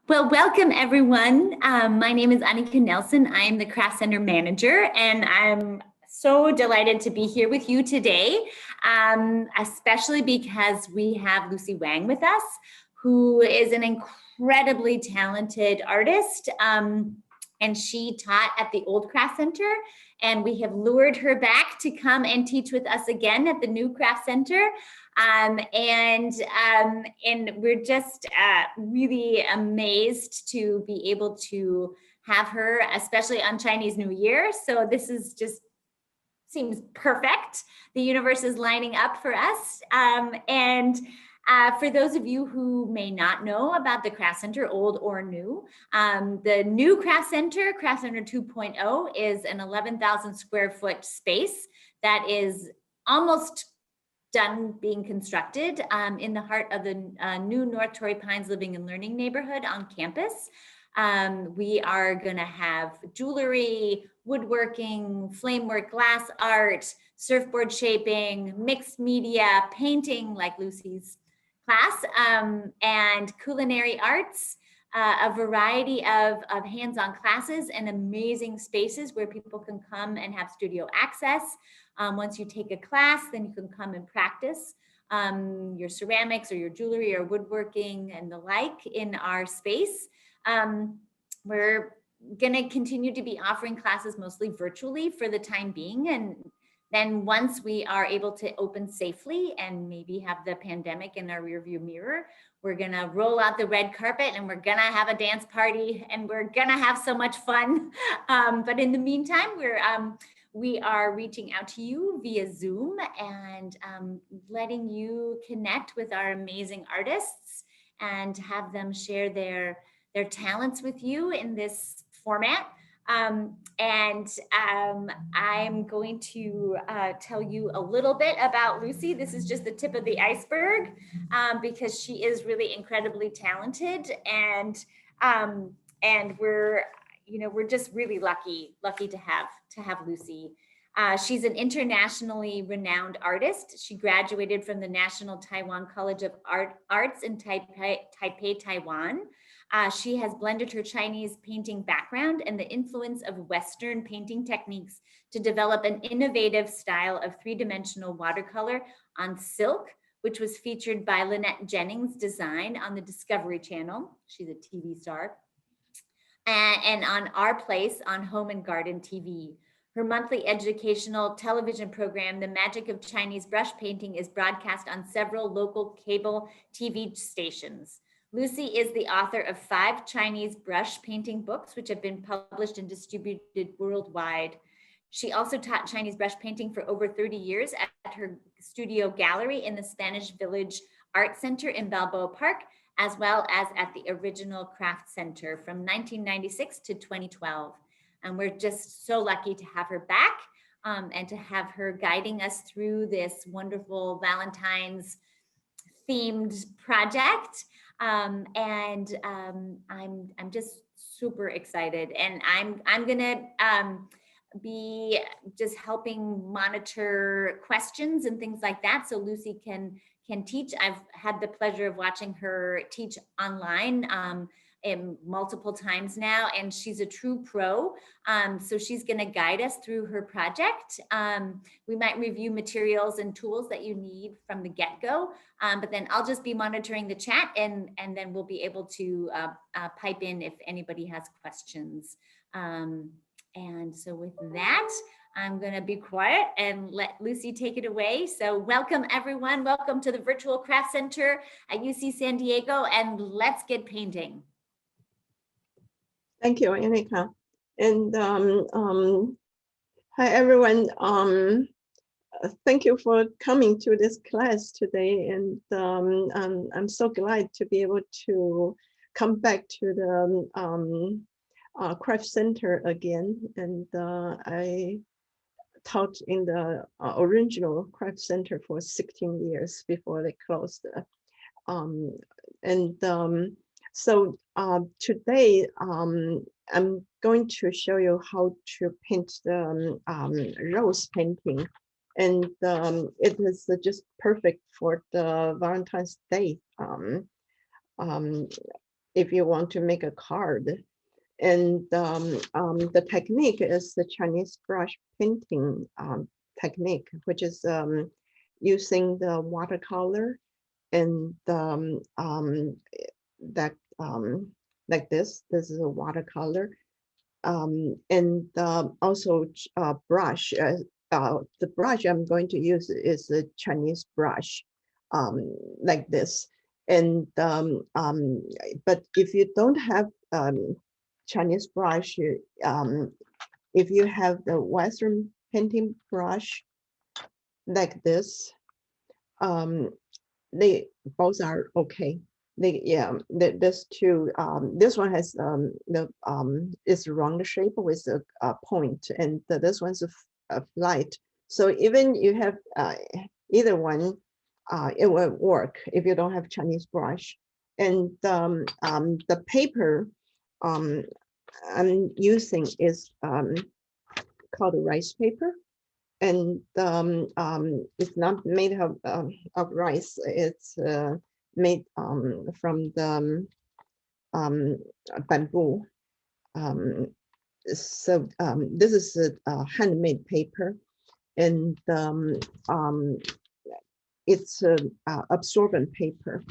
Well, welcome everyone. My name is Annika Nelson. I am the Craft Center manager, and I'm so delighted to be here with you today, especially because we have Lucy Wang with us, who is an incredibly talented artist. And she taught at the old Craft Center, and we have lured her back to come and teach with us again at the new Craft Center. And we're just really amazed to be able to have her, especially on Chinese New Year. So this is just seems perfect. The universe is lining up for us. For those of you who may not know about the Craft Center, old or new, the new Craft Center 2.0, is an 11,000 square foot space that is almost done being constructed in the heart of the new North Torrey Pines Living and Learning neighborhood on campus. We are going to have jewelry, woodworking, flamework, glass art, surfboard shaping, mixed media, painting like Lucy's class, and culinary arts, a variety of hands-on classes and amazing spaces where people can come and have studio access. Once you take a class, then you can come and practice your ceramics or your jewelry or woodworking and the like in our space. We're going to continue to be offering classes mostly virtually for the time being. And then once we are able to open safely and maybe have the pandemic in our rearview mirror, we're going to roll out the red carpet and we're going to have a dance party and we're going to have so much fun. But in the meantime, we are reaching out to you via Zoom and letting you connect with our amazing artists and have them share their talents with you in this format. I'm going to tell you a little bit about Lucy. This is just the tip of the iceberg because she is really incredibly talented, and we're just really lucky to have Lucy. She's an internationally renowned artist. She graduated from the National Taiwan College of Arts in Taipei, Taiwan. She has blended her Chinese painting background and the influence of Western painting techniques to develop an innovative style of three-dimensional watercolor on silk, which was featured by Lynette Jennings' design on the Discovery Channel. She's a TV star. And on Our Place on Home and Garden TV. Her monthly educational television program, The Magic of Chinese Brush Painting, is broadcast on several local cable TV stations. Lucy is the author of 5 Chinese brush painting books, which have been published and distributed worldwide. She also taught Chinese brush painting for over 30 years at her studio gallery in the Spanish Village Art Center in Balboa Park, as well as at the original Craft Center from 1996 to 2012. And we're just so lucky to have her back and to have her guiding us through this wonderful Valentine's themed project. I'm just super excited, and I'm gonna be just helping monitor questions and things like that, so Lucy can teach. I've had the pleasure of watching her teach online multiple times now, and she's a true pro. So she's going to guide us through her project. We might review materials and tools that you need from the get-go, but then I'll just be monitoring the chat, and then we'll be able to pipe in if anybody has questions. And so with that, I'm going to be quiet and let Lucy take it away. So welcome everyone. Welcome to the Virtual Craft Center at UC San Diego, and let's get painting. Thank you, Annika. And hi, everyone. Thank you for coming to this class today. And I'm so glad to be able to come back to the Craft Center again. And I taught in the original Craft Center for 16 years before they closed. So today I'm going to show you how to paint the rose painting, and it is just perfect for the Valentine's Day if you want to make a card. And the technique is the Chinese brush painting technique, which is using the watercolor and that like this. This is a watercolor, and also brush. The brush I'm going to use is a Chinese brush, like this. And but if you don't have Chinese brush, if you have the Western painting brush like this, they both are okay. There's two. This one has is round shape with a point, and this one's a flight. So even you have either one, it will work if you don't have Chinese brush. And the paper I'm using is called rice paper, and it's not made of rice. It's made from the bamboo. So this is a handmade paper, and it's absorbent paper.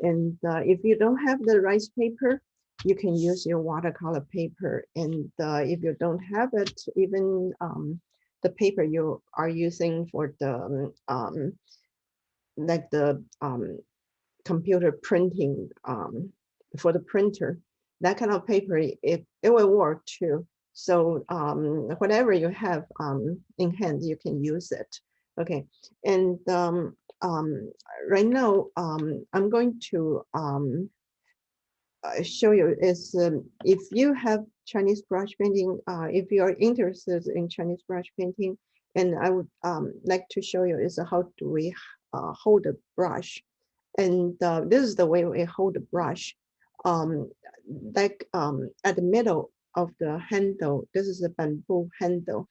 And if you don't have the rice paper, you can use your watercolor paper. And if you don't have it, even the paper you are using for the like the computer printing for the printer, that kind of paper, it will work too. So whatever you have in hand, you can use it. Okay, and right now I'm going to show you is if you have Chinese brush painting, if you are interested in Chinese brush painting, and I would like to show you is how do we hold a brush. And this is the way we hold the brush. Like at the middle of the handle, this is a bamboo handle,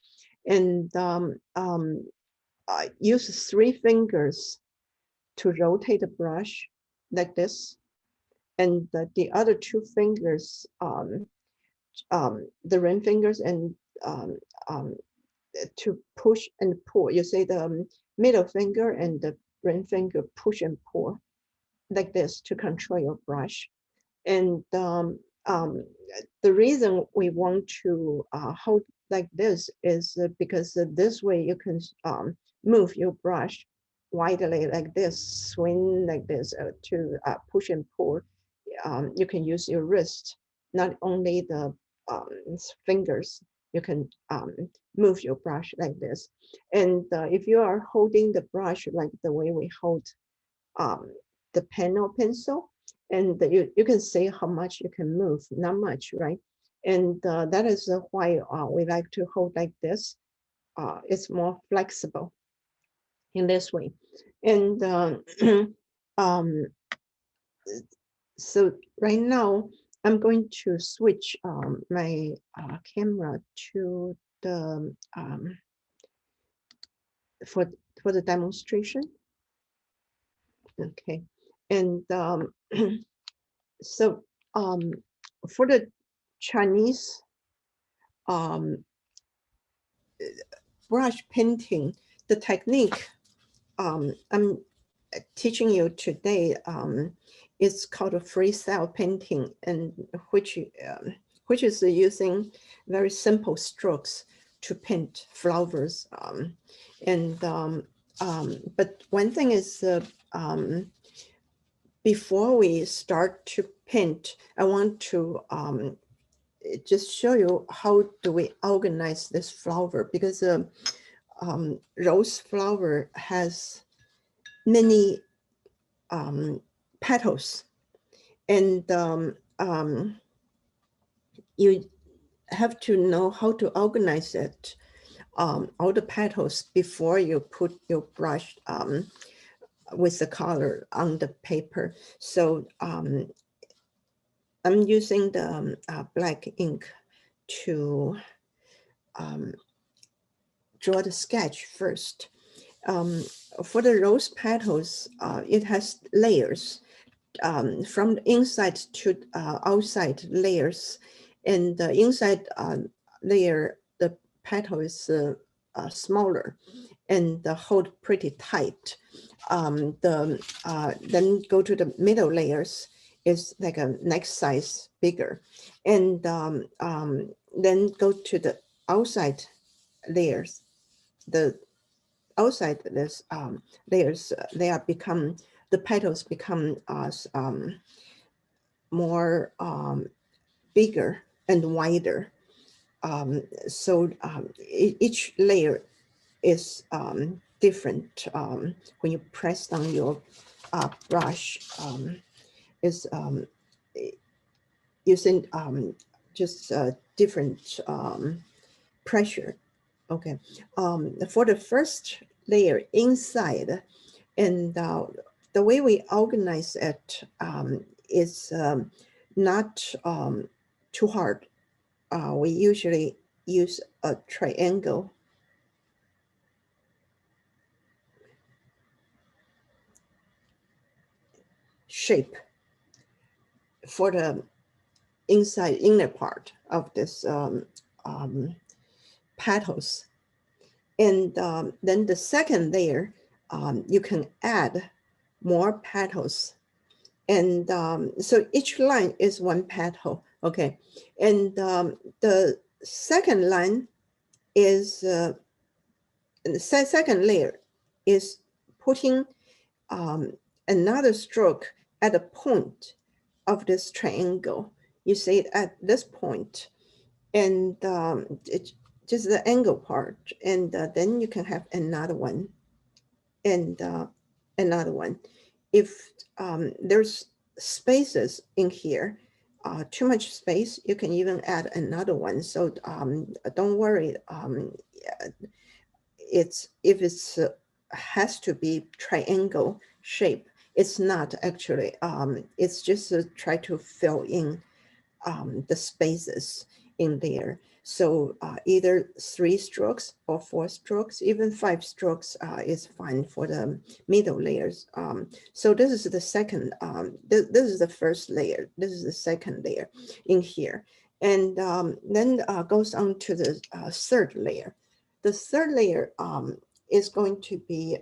and use 3 fingers to rotate the brush like this, and the other 2 fingers, the ring fingers, and to push and pull. You say the middle finger and the ring finger push and pull like this to control your brush. And the reason we want to hold like this is because this way you can move your brush widely like this, swing like this to push and pull. You can use your wrist, not only the fingers. You can move your brush like this. And if you are holding the brush like the way we hold the pen or pencil, and you can see how much you can move, not much, right? And that is why we like to hold like this. It's more flexible in this way. And so right now I'm going to switch my camera to the for the demonstration. Okay, and so for the Chinese brush painting, the technique I'm teaching you today is called a freestyle painting, and which is using very simple strokes to paint flowers. But one thing is before we start to paint, I want to just show you how do we organize this flower, because rose flower has many petals, and you have to know how to organize it, all the petals, before you put your brush with the color on the paper. So I'm using the black ink to draw the sketch first. For the rose petals, it has layers. from the inside to outside layers, and the inside layer, the petal is smaller and hold pretty tight. Then go to the middle layers, is like a next size bigger, and then go to the outside layers. The outside this layers, the petals become more bigger and wider. So each layer is different. When you press down your brush, is using just different pressure. Okay, for the first layer inside, and the way we organize it is not too hard. We usually use a triangle shape for the inner part of this petals. And then the second layer, you can add more petals. And so each line is one petal, okay? And the second line is, the second layer is putting another stroke at a point of this triangle. You see it at this point, and it's just the angle part, and then you can have another one, and another one. If there's spaces in here, too much space, you can even add another one. So don't worry. If it's has to be triangle shape, it's not actually. It's just try to fill in the spaces in there. So either 3 strokes or 4 strokes, even 5 strokes is fine for the middle layers. So this is the second, this is the first layer. This is the second layer in here. And then goes on to the third layer. The third layer is going to be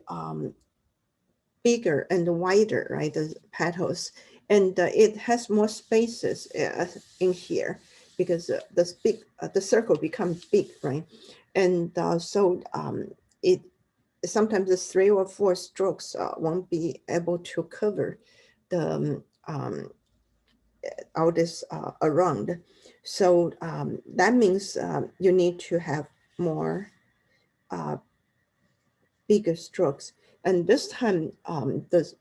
bigger and wider, right? The petals. And it has more spaces in here because the circle becomes big, right? And so it sometimes the 3 or 4 strokes won't be able to cover the all this around. So that means you need to have more bigger strokes. And this time the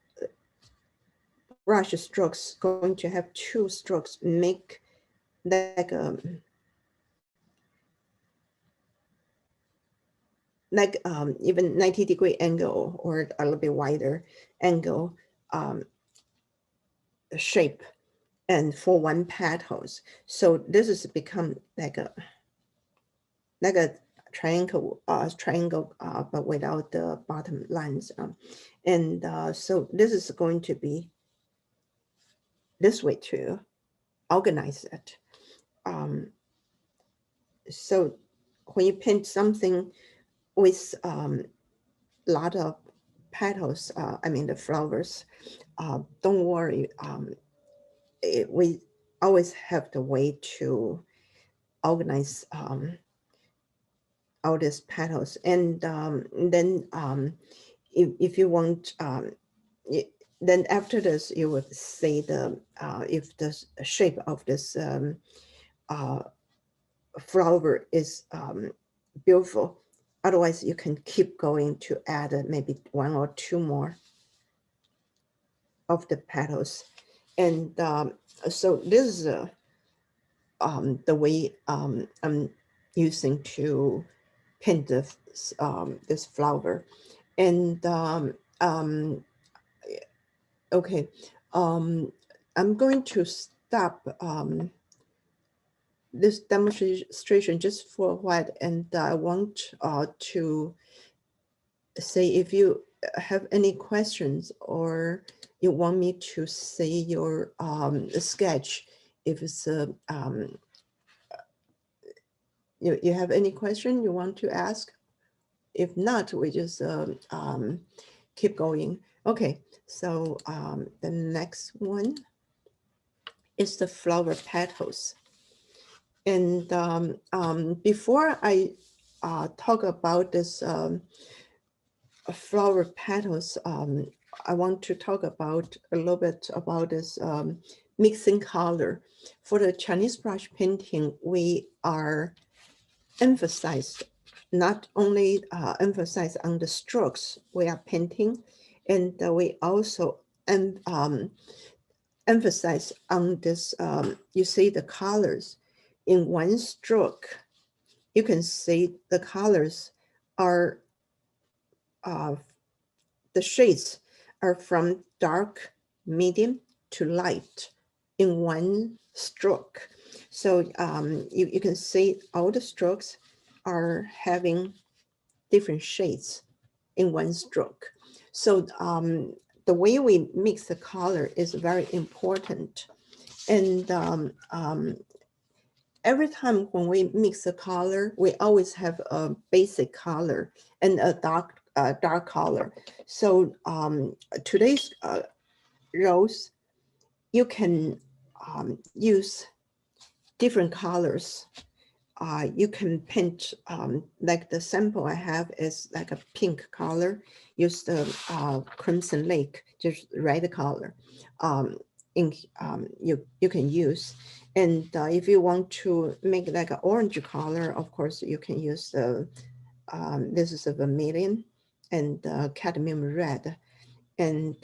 brush strokes going to have 2 strokes, make like even 90-degree angle or a little bit wider angle shape, and for one petals. So this is become like a triangle, but without the bottom lines. And so this is going to be this way to organize it. So when you paint something with lot of petals, I mean the flowers, don't worry. We always have the way to organize all these petals, and then if you want, then after this you would see the if the shape of this flower is beautiful. Otherwise, you can keep going to add maybe 1 or 2 more of the petals. And so this is the way I'm using to paint this flower. And okay, I'm going to stop this demonstration just for a while, and I want to say if you have any questions or you want me to say your sketch. If it's you have any question you want to ask? If not, we just keep going. Okay, so the next one is the flower petals. And before I talk about this flower petals, I want to talk about a little bit about this mixing color. For the Chinese brush painting, we are emphasized, not only emphasize on the strokes we are painting, and we also emphasize on this, you see the colors in one stroke. You can see the colors are, the shades are from dark, medium to light in one stroke. So you can see all the strokes are having different shades in one stroke. So the way we mix the color is very important. And every time when we mix the color, we always have a basic color and a dark color. So today's rose, you can use different colors. You can paint, like the sample I have is like a pink color. Use the Crimson Lake, just red color. Ink you can use. And if you want to make like an orange color, of course, you can use the, this is a vermilion and cadmium red. And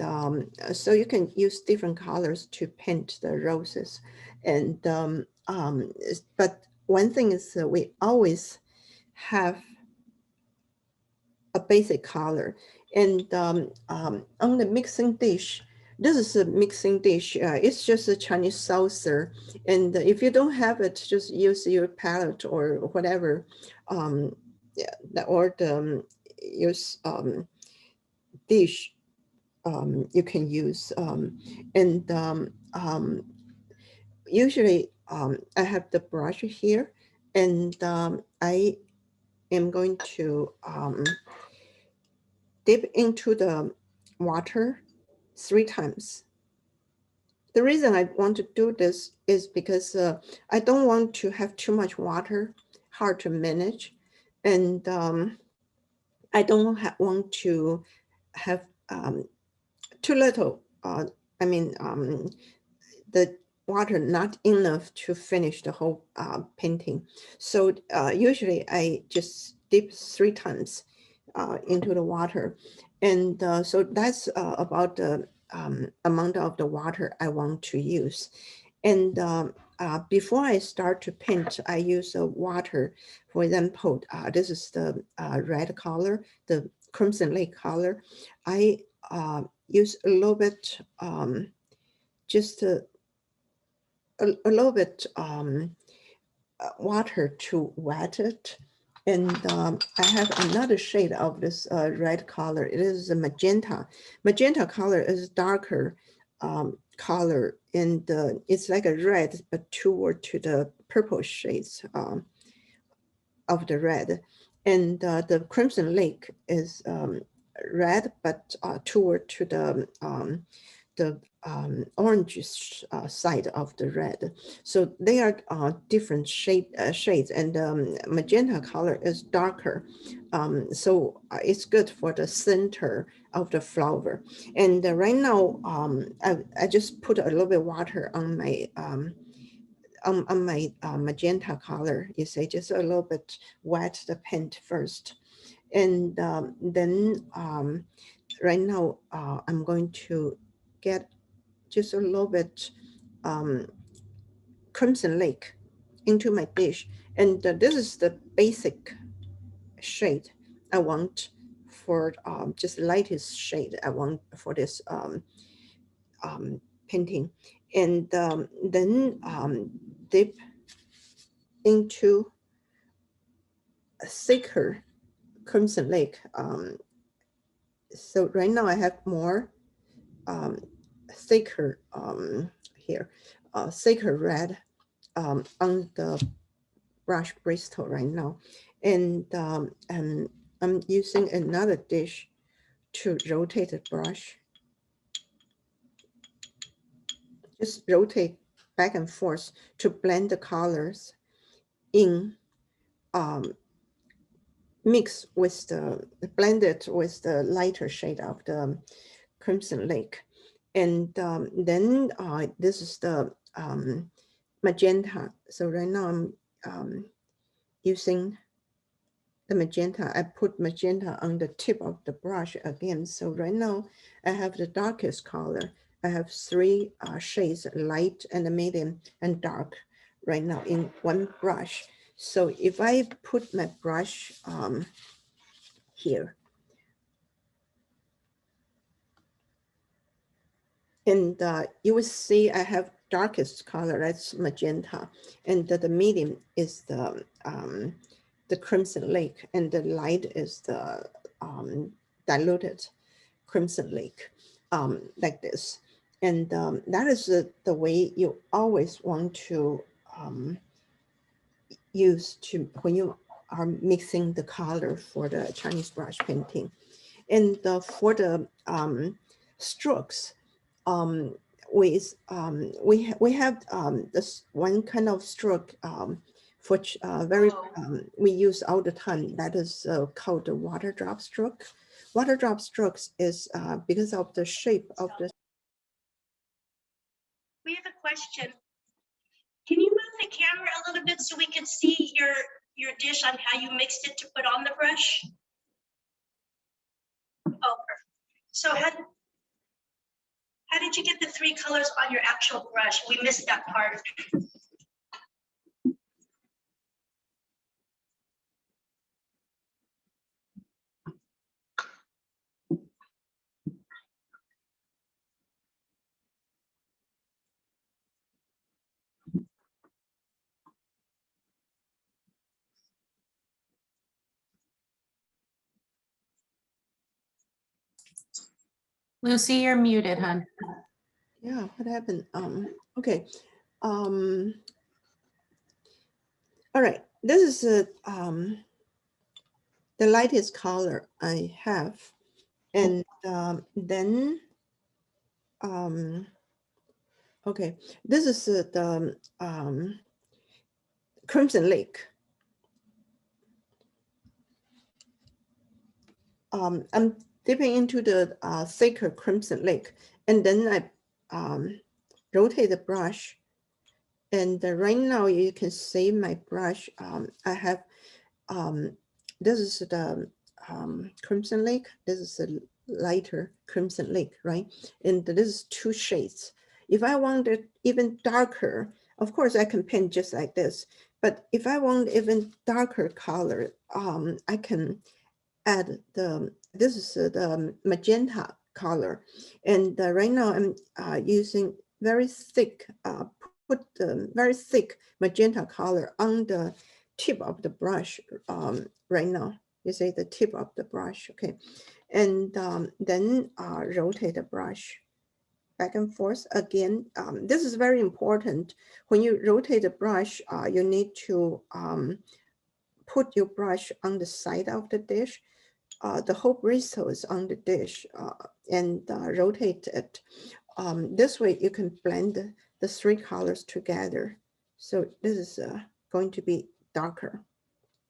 so you can use different colors to paint the roses. And but one thing is that we always have a basic color. And on the mixing dish, this is a mixing dish. It's just a Chinese saucer. And if you don't have it, just use your palette or whatever. Yeah, or the use dish you can use. And usually I have the brush here, and I am going to dip into the water 3 times. The reason I want to do this is because I don't want to have too much water, hard to manage, and I don't want to have too little. I mean, the water not enough to finish the whole painting. So usually I just dip 3 times into the water. And so that's about the amount of the water I want to use. And before I start to paint, I use water. For example, this is the red color, the Crimson Lake color. I use a little bit, just a little bit water to wet it. And I have another shade of this red color. It is a magenta. Magenta color is darker color, and it's like a red, but toward to the purple shades of the red. And the Crimson Lake is red, but toward to the orange side of the red. So they are different shades, and magenta color is darker. So it's good for the center of the flower. And right now, I just put a little bit of water on my on my magenta color. You say just a little bit wet the paint first. And then right now, I'm going to get just a little bit Crimson Lake into my dish. And this is the basic shade I want for just lightest shade I want for this painting. And then dip into a thicker Crimson Lake. So right now I have more thicker here, thicker red on the brush bristle right now. And I'm using another dish to rotate the brush. Just rotate back and forth to blend the colors in, mix with blended with the lighter shade of the Crimson Lake. And then this is the magenta. So right now I'm using the magenta. I put magenta on the tip of the brush again. So right now I have the darkest color. I have three shades, light and medium and dark right now in one brush. So if I put my brush here, and you will see I have darkest color, that's magenta, and the medium is the Crimson Lake, and the light is the diluted Crimson Lake, like this. And that is the way you always want to use to when you are mixing the color for the Chinese brush painting. And for the strokes, we have this one kind of stroke which we use all the time. That is called the water drop stroke. Water drop strokes is because of the shape of the. We have a question. Can you move the camera a little bit so we can see your dish on how you mixed it to put on the brush? Oh, perfect. So how did you get the three colors on your actual brush? We missed that part. Lucy, you're muted, hon. Yeah, what happened? Okay. All right. This is the lightest color I have, and then okay, this is the Crimson Lake. I'm dipping into the thicker Crimson Lake, and then I rotate the brush. And right now you can see my brush. I have this is the Crimson Lake. This is a lighter Crimson Lake, right? And this is two shades. If I want it even darker, of course I can paint just like this. But if I want even darker color, I can add this is the magenta color. And right now I'm using very thick, put the very thick magenta color on the tip of the brush right now. You see the tip of the brush, okay? And then rotate the brush back and forth again. This is very important. When you rotate the brush, you need to put your brush on the side of the dish. The whole bristle is on the dish and rotate it. This way you can blend the three colors together. So this is going to be darker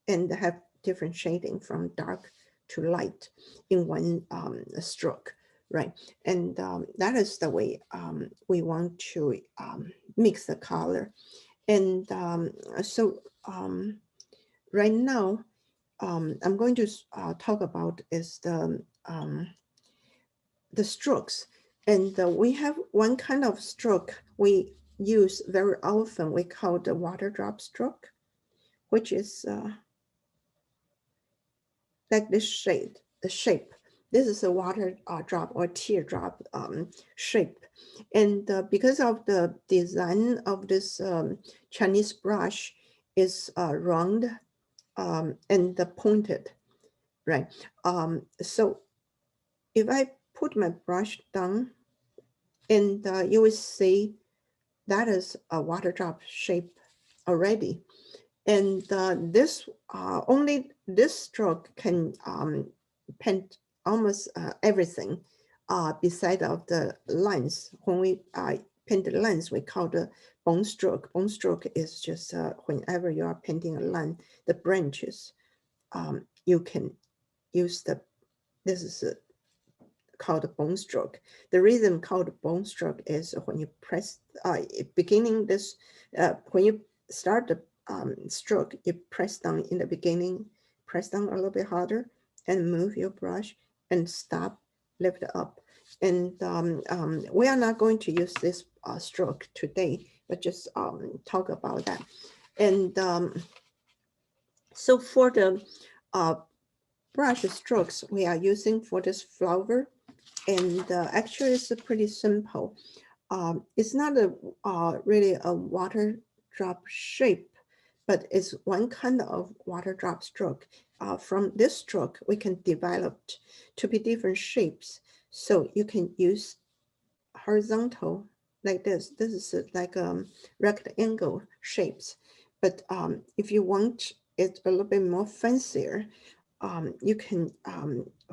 and have different shading from dark to light in one stroke, right? And that is the way we want to mix the color. And so right now, I'm going to talk about is the strokes. And we have one kind of stroke we use very often. We call the water drop stroke, which is like this shade, the shape. This is a water drop or teardrop shape. And because of the design of this Chinese brush is round and pointed, right? So if I put my brush down And you will see that is a water drop shape already. And this only this stroke can paint almost everything beside of the lines. When we paint the lines, we call the bone stroke. Bone stroke is just whenever you are painting a line, the branches, you can use this is called a bone stroke. The reason called bone stroke is when you press, beginning this, when you start the stroke, you press down in the beginning, press down a little bit harder and move your brush and stop, lift up. And we are not going to use this stroke today, but just talk about that. And so for the brush strokes we are using for this flower, and actually it's pretty simple. It's not really a water drop shape, but it's one kind of water drop stroke. From this stroke, we can develop to be different shapes. So you can use horizontal like this. This is like rectangle shapes. But if you want it a little bit more fancier, you can,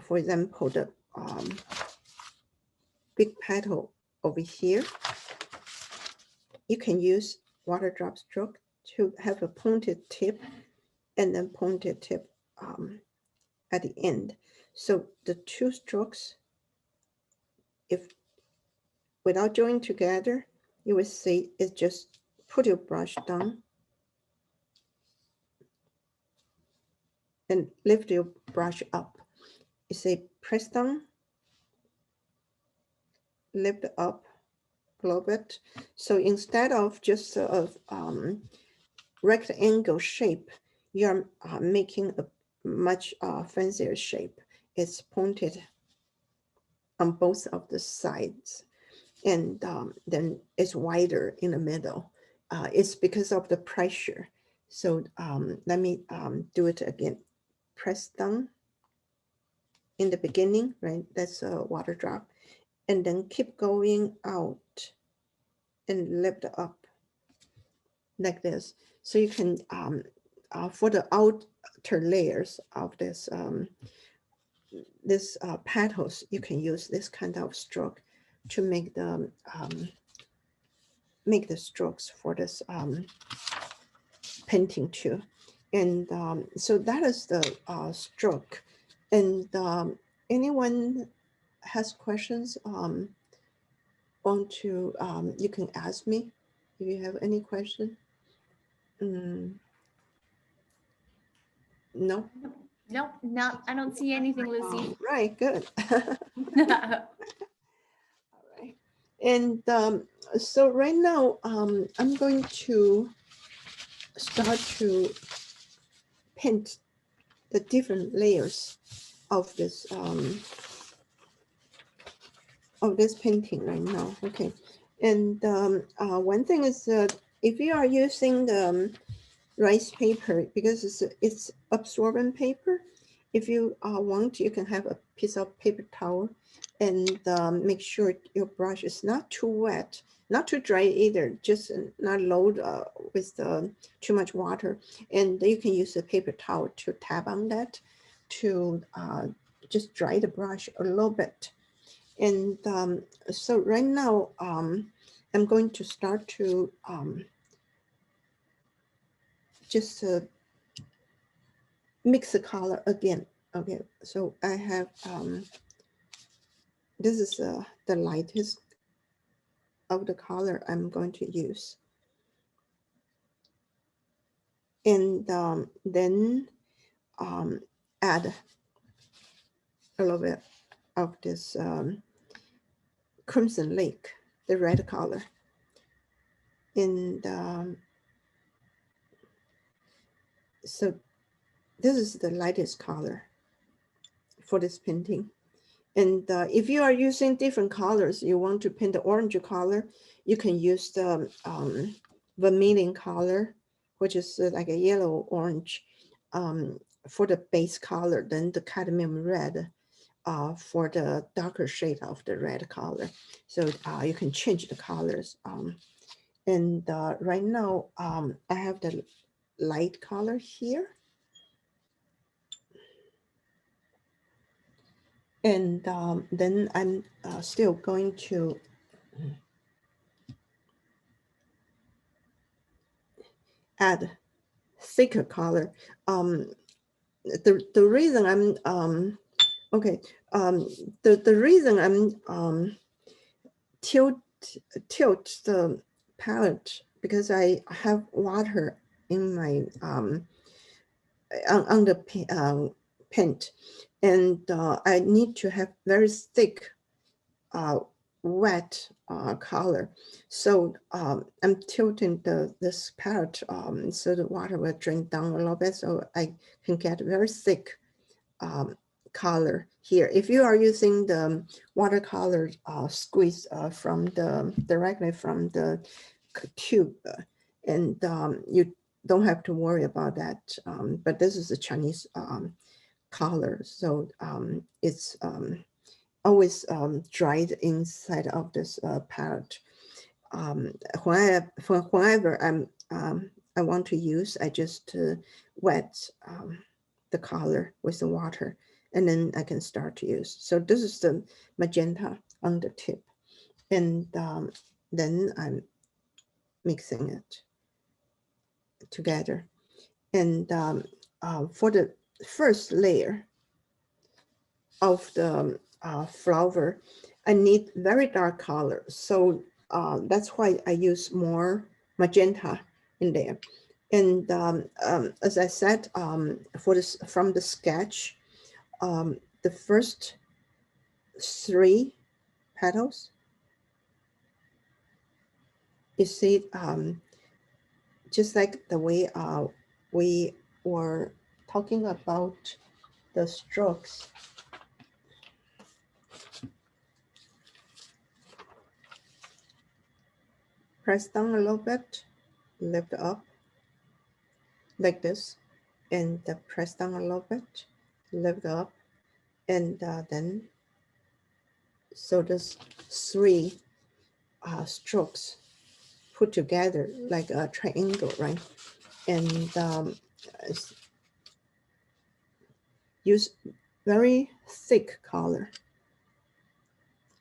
for example, the big petal over here, you can use water drop stroke to have a pointed tip and then pointed tip at the end. So the two strokes, if without joining together, you will see it's just put your brush down and lift your brush up. You say press down, lift up a little bit. So instead of just a rectangle shape, you're making a much fancier shape. It's pointed on both of the sides, and then it's wider in the middle. It's because of the pressure. So let me do it again. Press down in the beginning, right? That's a water drop. And then keep going out and lift up like this. So you can, for the outer layers of this, petals, you can use this kind of stroke to make the strokes for this painting too. And so that is the stroke. And anyone has questions, want to, you can ask me if you have any question. No? Nope, no, I don't see anything, Lucy. Right, good. All right. And so right now, I'm going to start to paint the different layers of this painting right now. Okay. And one thing is that if you are using the rice paper, because it's absorbent paper, if you want, you can have a piece of paper towel and make sure your brush is not too wet, not too dry either, just not load with too much water. And you can use a paper towel to tap on that to just dry the brush a little bit. And so right now, I'm going to start to just mix the color again. Okay, so I have, this is the lightest of the color I'm going to use. And then add a little bit of this Crimson Lake, the red color. And so this is the lightest color for this painting. And if you are using different colors, you want to paint the orange color, you can use the vermilion color, which is like a yellow orange for the base color, then the cadmium red for the darker shade of the red color. So you can change the colors. And right now I have the light color here. And then I'm still going to add thicker color. The reason I'm okay, the reason I'm tilt the palette because I have water in my on the paint, and I need to have very thick wet color. So I'm tilting this palette so the water will drain down a little bit, so I can get very thick color here. If you are using the watercolor squeeze from directly from the tube, and you don't have to worry about that. But this is a Chinese color, so it's always dried inside of this palette. Whenever I want to use, I just wet the color with the water, and then I can start to use. So this is the magenta on the tip, and then I'm mixing it together. And for the first layer of the flower, I need very dark color. So that's why I use more magenta in there. And as I said, for this from the sketch, the first 3 petals, you see, just like the way we were talking about the strokes. Press down a little bit, lift up like this, and press down a little bit, lift up, and then, so there's 3 strokes put together like a triangle, right? And use very thick color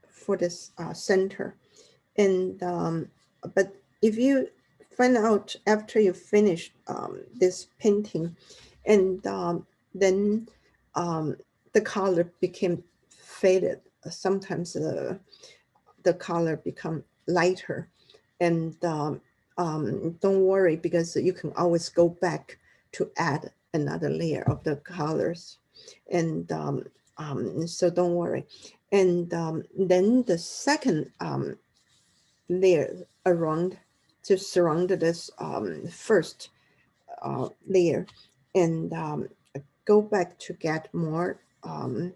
for this center. And but if you find out after you finish this painting, and then the color became faded, sometimes the color become lighter, and don't worry, because you can always go back to add another layer of the colors, and so don't worry. And then the second layer around to surround this first layer, and go back to get more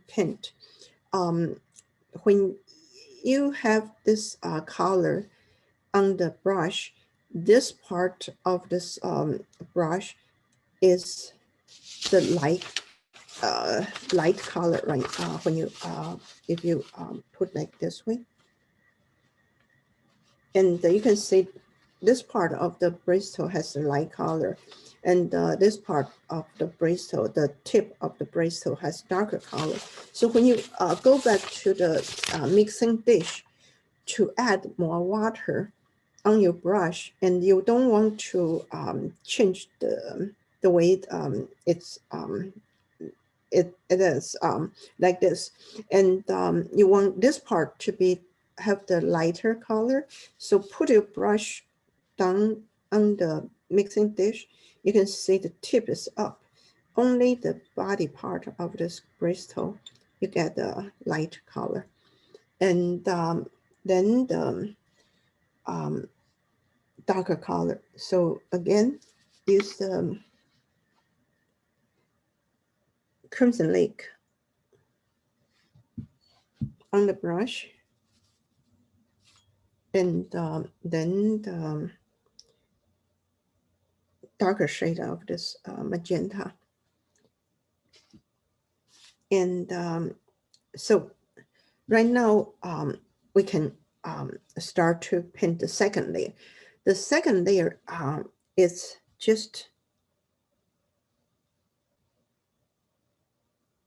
paint. When you have this color on the brush, this part of this brush is the light color, right? When you if you put like this way, and you can see this part of the bristle has a light color, and this part of the bristle, the tip of the bristle, has darker color. So when you go back to the mixing dish to add more water on your brush, and you don't want to change the way it is like this, and you want this part to have the lighter color. So put your brush down on the mixing dish. You can see the tip is up. Only the body part of this bristle, you get the light color. And then the darker color. So again, use the Crimson Lake on the brush, and then the darker shade of this magenta. And so right now we can start to paint the second layer. The second layer is just,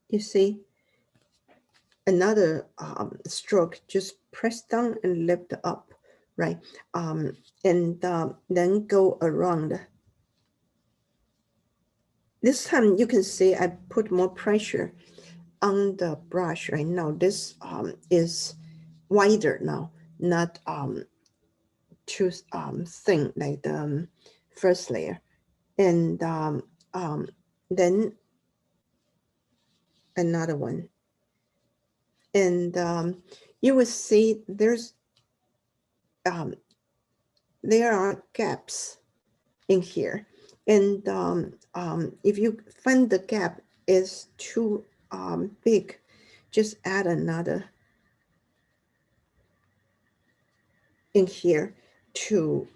you see, another stroke, just press down and lift up, right? And then go around. This time you can see I put more pressure on the brush right now. This is wider now, not too thin like the first layer. And then another one. And you will see there are gaps in here. And if you find the gap is too big, just add another in here to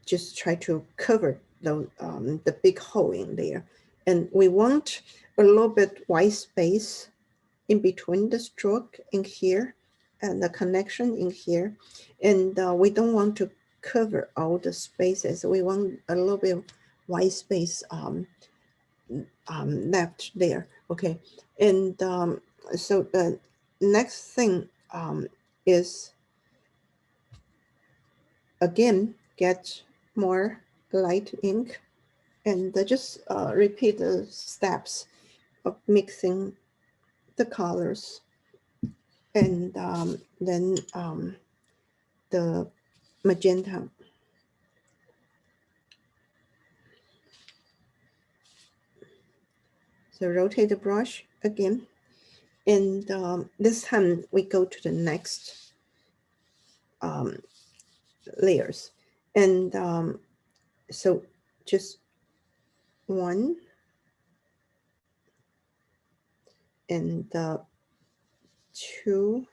just try to cover the big hole in there. And we want a little bit white space in between the stroke in here and the connection in here. And we don't want to cover all the spaces. We want a little bit of white space left there, okay? And so the next thing is, again, get more light ink and just repeat the steps of mixing the colors. And then the magenta. So rotate the brush again. And this time we go to the next layers. And so just one and two.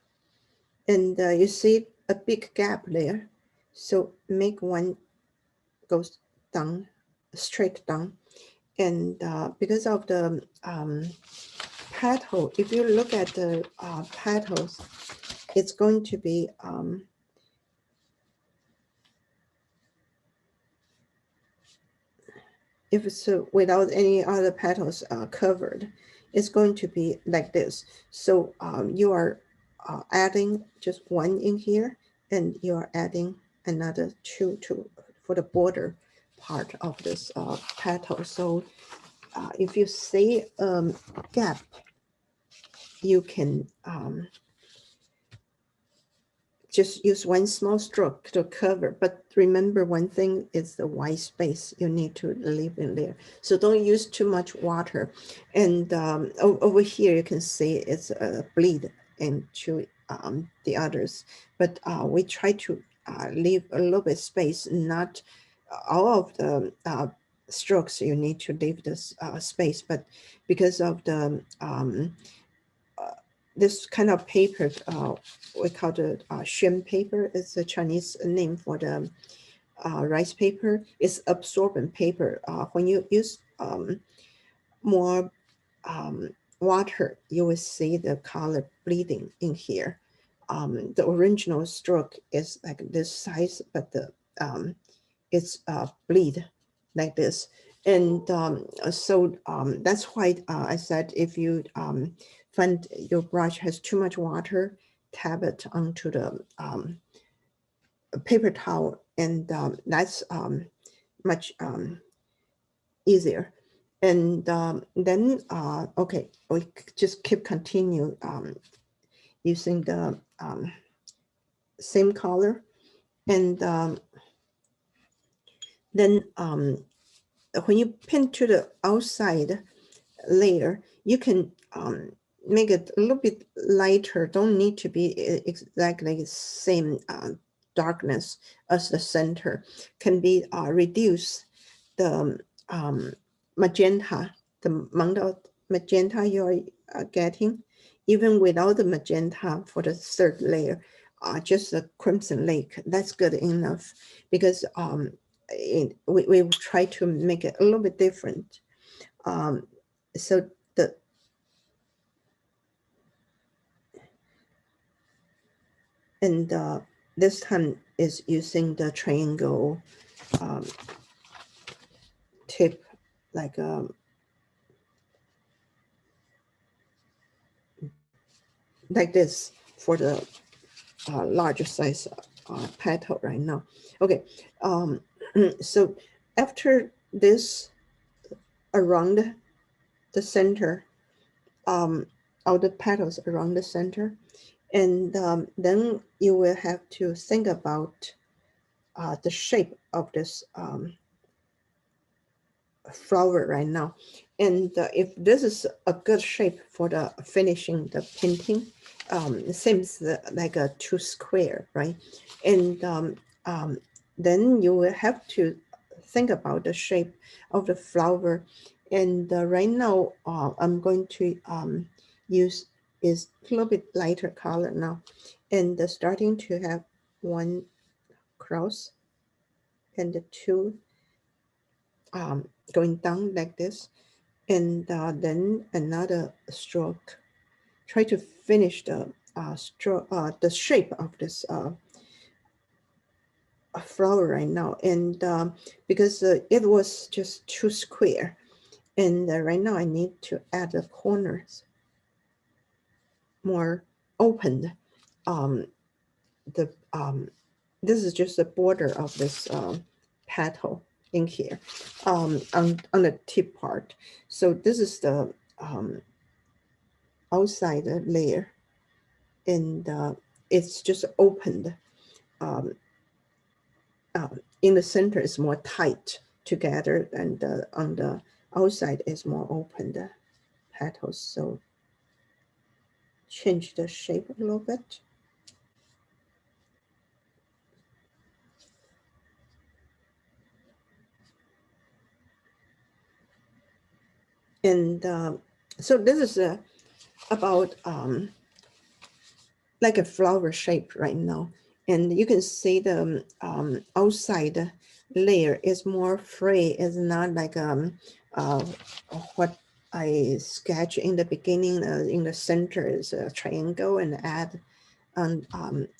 And you see a big gap there. So make one goes down, straight down. And because of the petal, if you look at the petals, it's going to be if it's without any other petals covered, it's going to be like this. So you are adding just one in here, and you are adding another two for the border part of this petal. So if you see a gap, you can just use one small stroke to cover. But remember, one thing is the white space you need to leave in there. So don't use too much water. And over here, you can see it's a bleed into the others. But we try to leave a little bit space, not all of the strokes you need to leave this space, but because of the this kind of paper, we call it Xuan paper. It's a Chinese name for the rice paper. It's absorbent paper. When you use more water, you will see the color bleeding in here. The original stroke is like this size, but the it's bleed like this. And so that's why I said if you find your brush has too much water, tap it onto the paper towel, and that's much easier. And then, okay, we just continue using the same color. And then when you pin to the outside layer, you can make it a little bit lighter. Don't need to be exactly the same darkness as the center. Can be reduce the magenta, the amount of magenta you're getting, even without the magenta for the third layer. Just a crimson lake, that's good enough, because we try to make it a little bit different. So And this time is using the triangle tip, like this for the larger size petal right now. Okay, so after this, around the center of the petals around the center, and then you will have to think about the shape of this flower right now. And if this is a good shape for the finishing the painting, it seems like a two square, right? And then you will have to think about the shape of the flower. And right now, I'm going to use is a little bit lighter color now, and starting to have one cross and the two going down like this, and then another stroke. Try to finish the stroke, the shape of this flower right now, and because it was just too square, and right now I need to add the corners more opened. The this is just the border of this petal in here on the tip part. So this is the outside layer, and it's just opened. Um, in the center is more tight together, and on the outside is more open, the petals. So change the shape a little bit. And so this is about like a flower shape right now. And you can see the outside layer is more free. It's not like what I sketched in the beginning. In the center is a triangle, and add and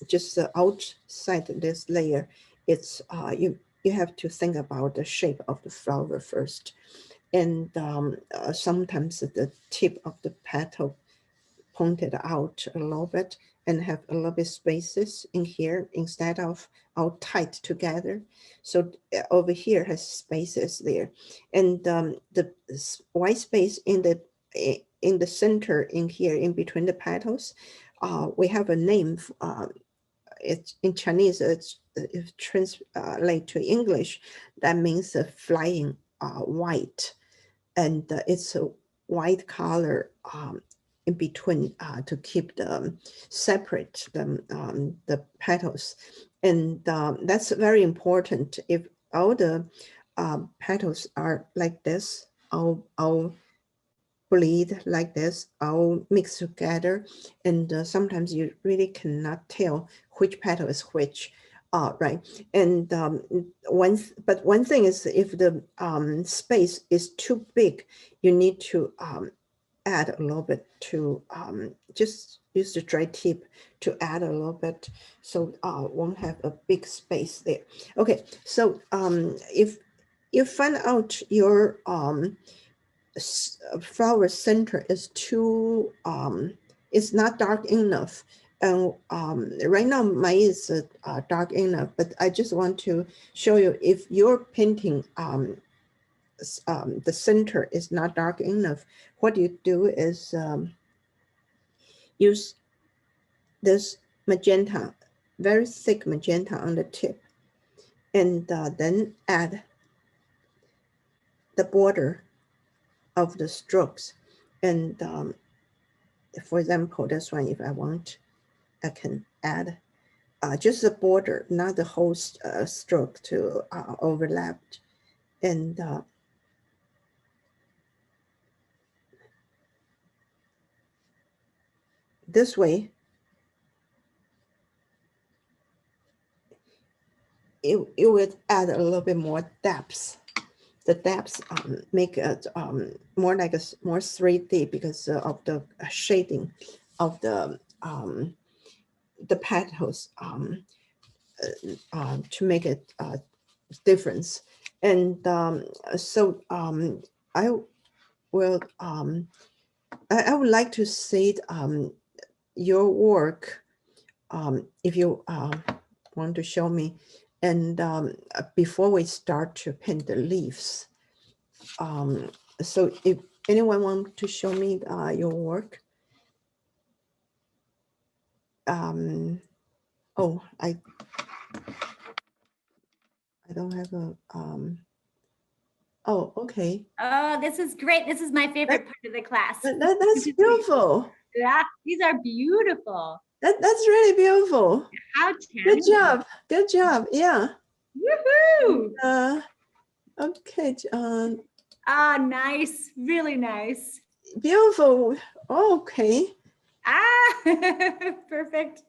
just the outside of this layer. It's you have to think about the shape of the flower first. And sometimes the tip of the petal pointed out a little bit and have a little bit spaces in here instead of all tight together. So over here has spaces there, and the white space in the center in here in between the petals, we have a name. It's in Chinese. It's if translate to English, that means flying white, and it's a white color in between to keep the separate the petals, and that's very important. If all the petals are like this, all bleed like this, all mixed together, and sometimes you really cannot tell which petal is which. Right, and one thing is, if the space is too big, you need to add a little bit to just use the dry tip to add a little bit, so won't have a big space there. Okay, so if you find out your flower center is too it's not dark enough, and right now mine is dark enough, but I just want to show you, if your painting the center is not dark enough, what you do is use this magenta, very thick magenta on the tip, and then add the border of the strokes. And for example, this one, if I want, I can add just the border, not the whole stroke to overlap. And this way, it would add a little bit more depth. The depths make it more like a more 3D because of the shading of the the petals to make it difference. And so I will I would like to see your work if you want to show me. And before we start to paint the leaves, so if anyone want to show me your work. Oh, I don't have a oh, okay. Oh, this is great. This is my favorite part of the class. That's beautiful. Yeah, these are beautiful. That's really beautiful. How Good talented. job. Good job. Yeah. Woohoo! Okay. Ah, nice. Really nice. Beautiful. Okay. Ah, perfect.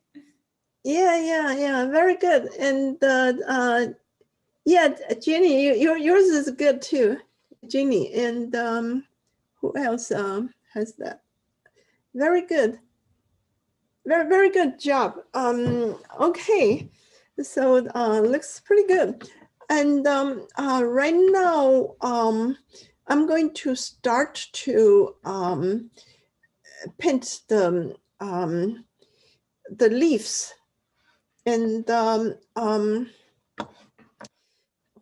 Yeah. Very good. And yeah, Jenny, yours is good too, Jenny. And who else has that? Very good. Very good job. Okay. So looks pretty good. And right now, I'm going to start to paint the leaves. And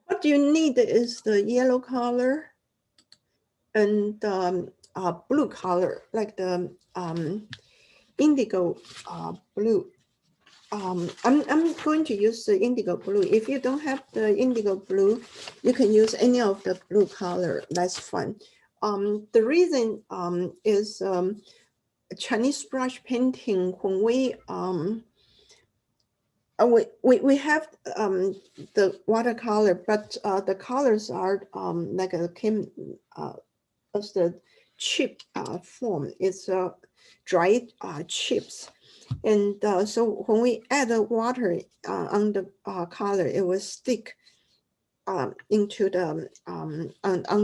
what you need is the yellow color and blue color, like the indigo blue. I'm going to use the indigo blue. If you don't have the indigo blue, you can use any of the blue color. That's fine. The reason is Chinese brush painting. When we have the watercolor, but the colors are like a as the chip form. It's dried chips. And so when we add the water on the color, it will stick into the on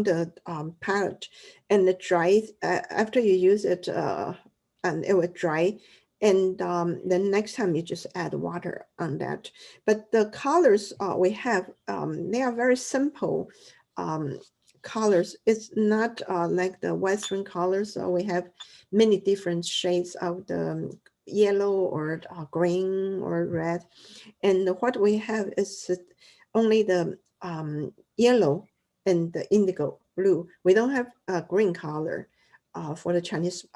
the palette, and it dries after you use it, and it will dry. And then next time you just add water on that. But the colors we have, they are very simple colors. It's not like the Western colors. So we have many different shades of the yellow or green or red. And what we have is only the yellow and the indigo blue. We don't have a green color for the Chinese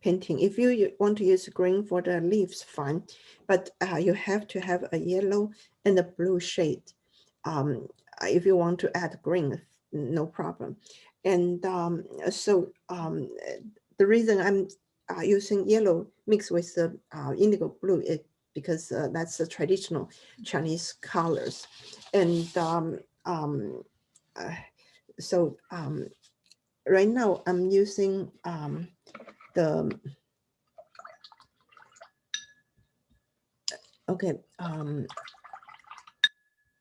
painting. If you want to use green for the leaves, fine. But you have to have a yellow and a blue shade. If you want to add green, no problem. And so the reason I'm using yellow mixed with the indigo blue is because that's the traditional Chinese colors. And so right now I'm using the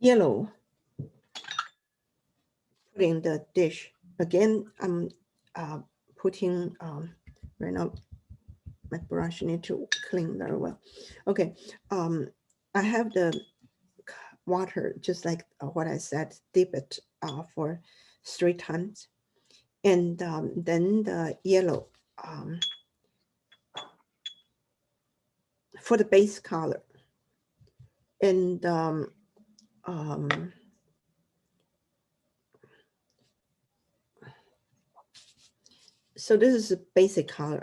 yellow, putting the dish. Again, I'm putting right now. My brush need to clean very well. Okay, I have the water, just like what I said, dip it for 3 times. And then the yellow for the base color. And so this is the basic color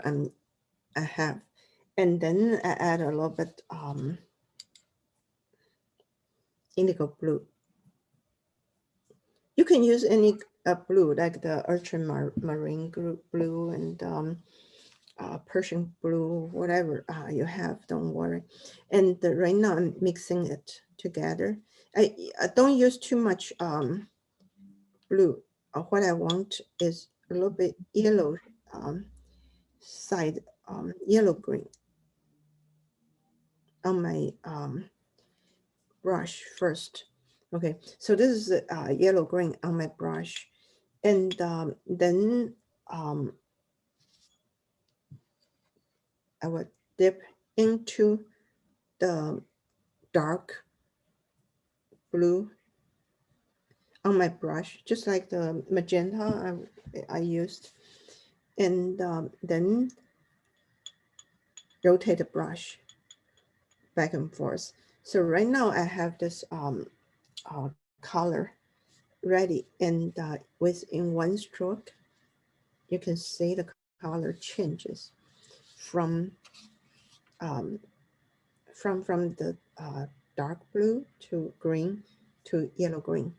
I have. And then I add a little bit indigo blue. You can use any blue, like the ultramarine blue and Persian blue, whatever you have, don't worry. And right now I'm mixing it together. I don't use too much blue. What I want is a little bit yellow side, yellow green on my brush first. Okay, so this is yellow green on my brush. And then I will dip into the dark blue on my brush, just like the magenta I used, and then rotate the brush back and forth. So right now I have this color ready, and within one stroke, you can see the color changes from the dark blue to green to yellow green.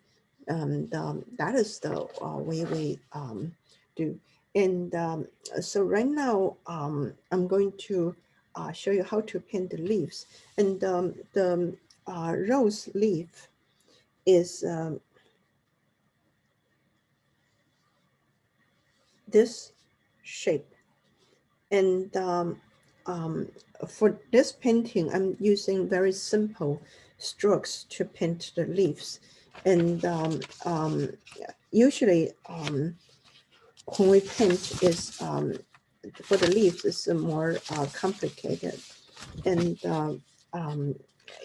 And that is the way we do. And so right now I'm going to show you how to paint the leaves. And the rose leaf is this shape. And for this painting, I'm using very simple strokes to paint the leaves. And usually when we paint is for the leaves is more complicated. And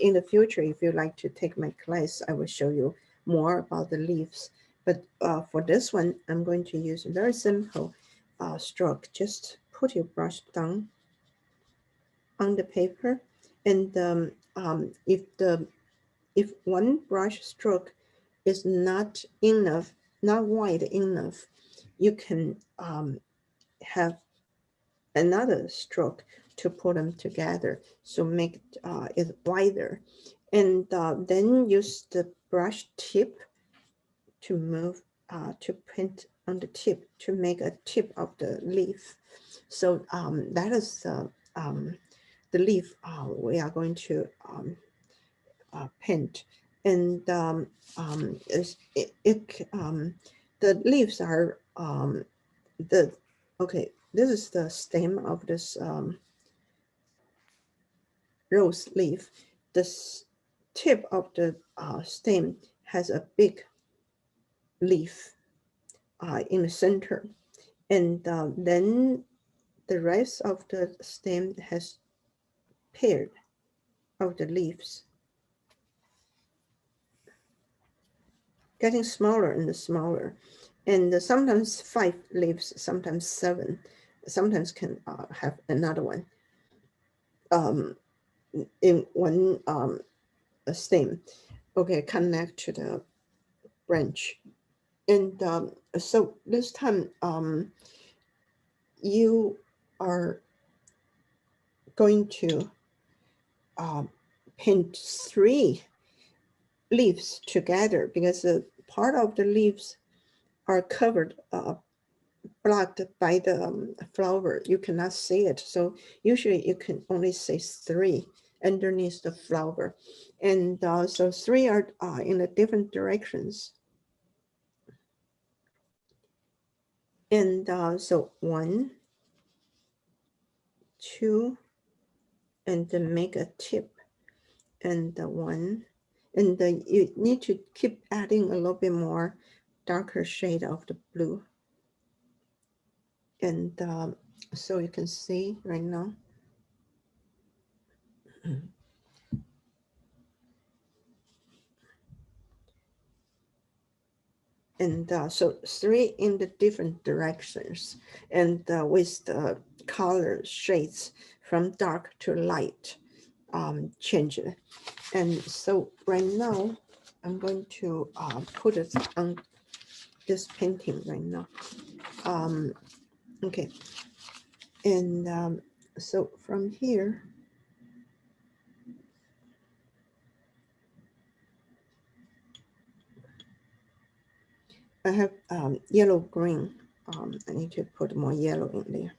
in the future, if you like to take my class, I will show you more about the leaves. But for this one, I'm going to use a very simple stroke. Just put your brush down on the paper, and if one brush stroke is not enough, not wide enough, you can have another stroke to put them together, so make it wider, and then use the brush tip to move to paint on the tip to make a tip of the leaf. So that is the leaf we are going to paint, and the leaves are okay. This is the stem of this rose leaf. This tip of the stem has a big leaf in the center, and then the rest of the stem has paired of the leaves, getting smaller and smaller, and sometimes 5 leaves, sometimes 7, sometimes can have another one in one stem. Okay, connect to the branch. And so this time you are going to paint 3 leaves together, because part of the leaves are covered, blocked by the flower. You cannot see it. So usually you can only see 3 underneath the flower. And so 3 are in the different directions. And so 1, 2, and then make a tip, and 1, and you need to keep adding a little bit more darker shade of the blue. And so you can see right now. And so 3 in the different directions, and with the color shades from dark to light change it. And so right now I'm going to put it on this painting right now. Okay, and so from here I have yellow green. I need to put more yellow in there.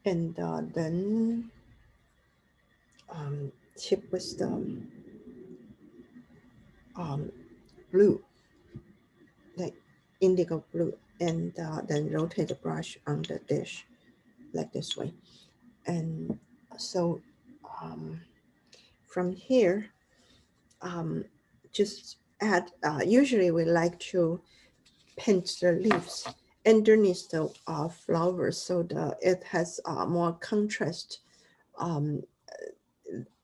And then chip with the blue, like indigo blue, and then rotate the brush on the dish like this way. And so from here, just add, usually we like to paint the leaves underneath the flower, so it has more contrast um,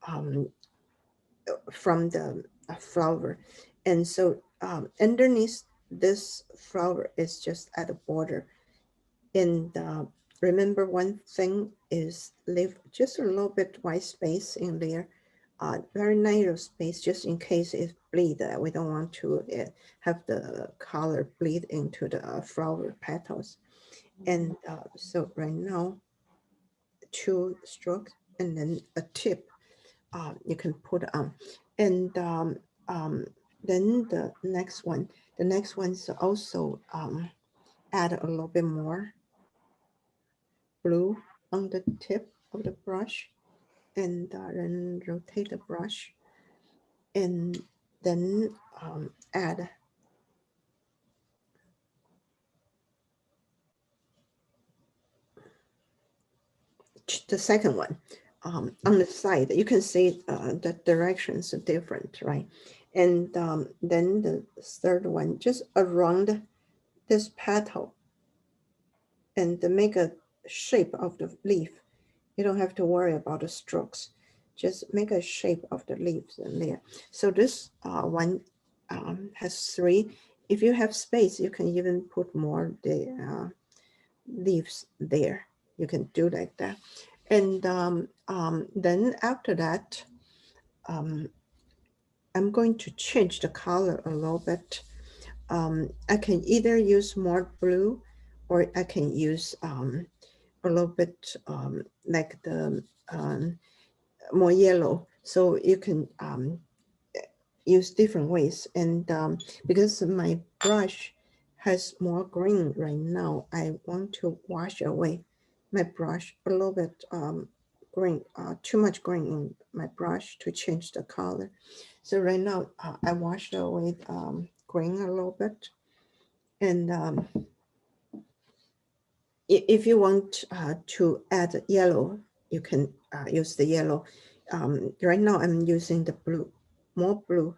um, from the flower. And so underneath this flower is just at the border. And remember, one thing is leave just a little bit white space in there, very narrow space, just in case it bleed. We don't want to have the color bleed into the flower petals. And so right now, 2 strokes and then a tip you can put on. And then the next one's also add a little bit more blue on the tip of the brush, and then rotate the brush, and then add the second one on the side. You can see the directions are different, right? And then the third one just around this petal, and to make a shape of the leaf. You don't have to worry about the strokes. Just make a shape of the leaves in there. So this one has 3. If you have space, you can even put more the leaves there. You can do like that. And then after that, I'm going to change the color a little bit. I can either use more blue, or I can use a little bit like the more yellow. So you can use different ways. And because my brush has more green right now, I want to wash away my brush a little bit green, too much green in my brush to change the color. So right now I washed away green a little bit. And if you want to add yellow, you can use the yellow. Right now I'm using the blue, more blue,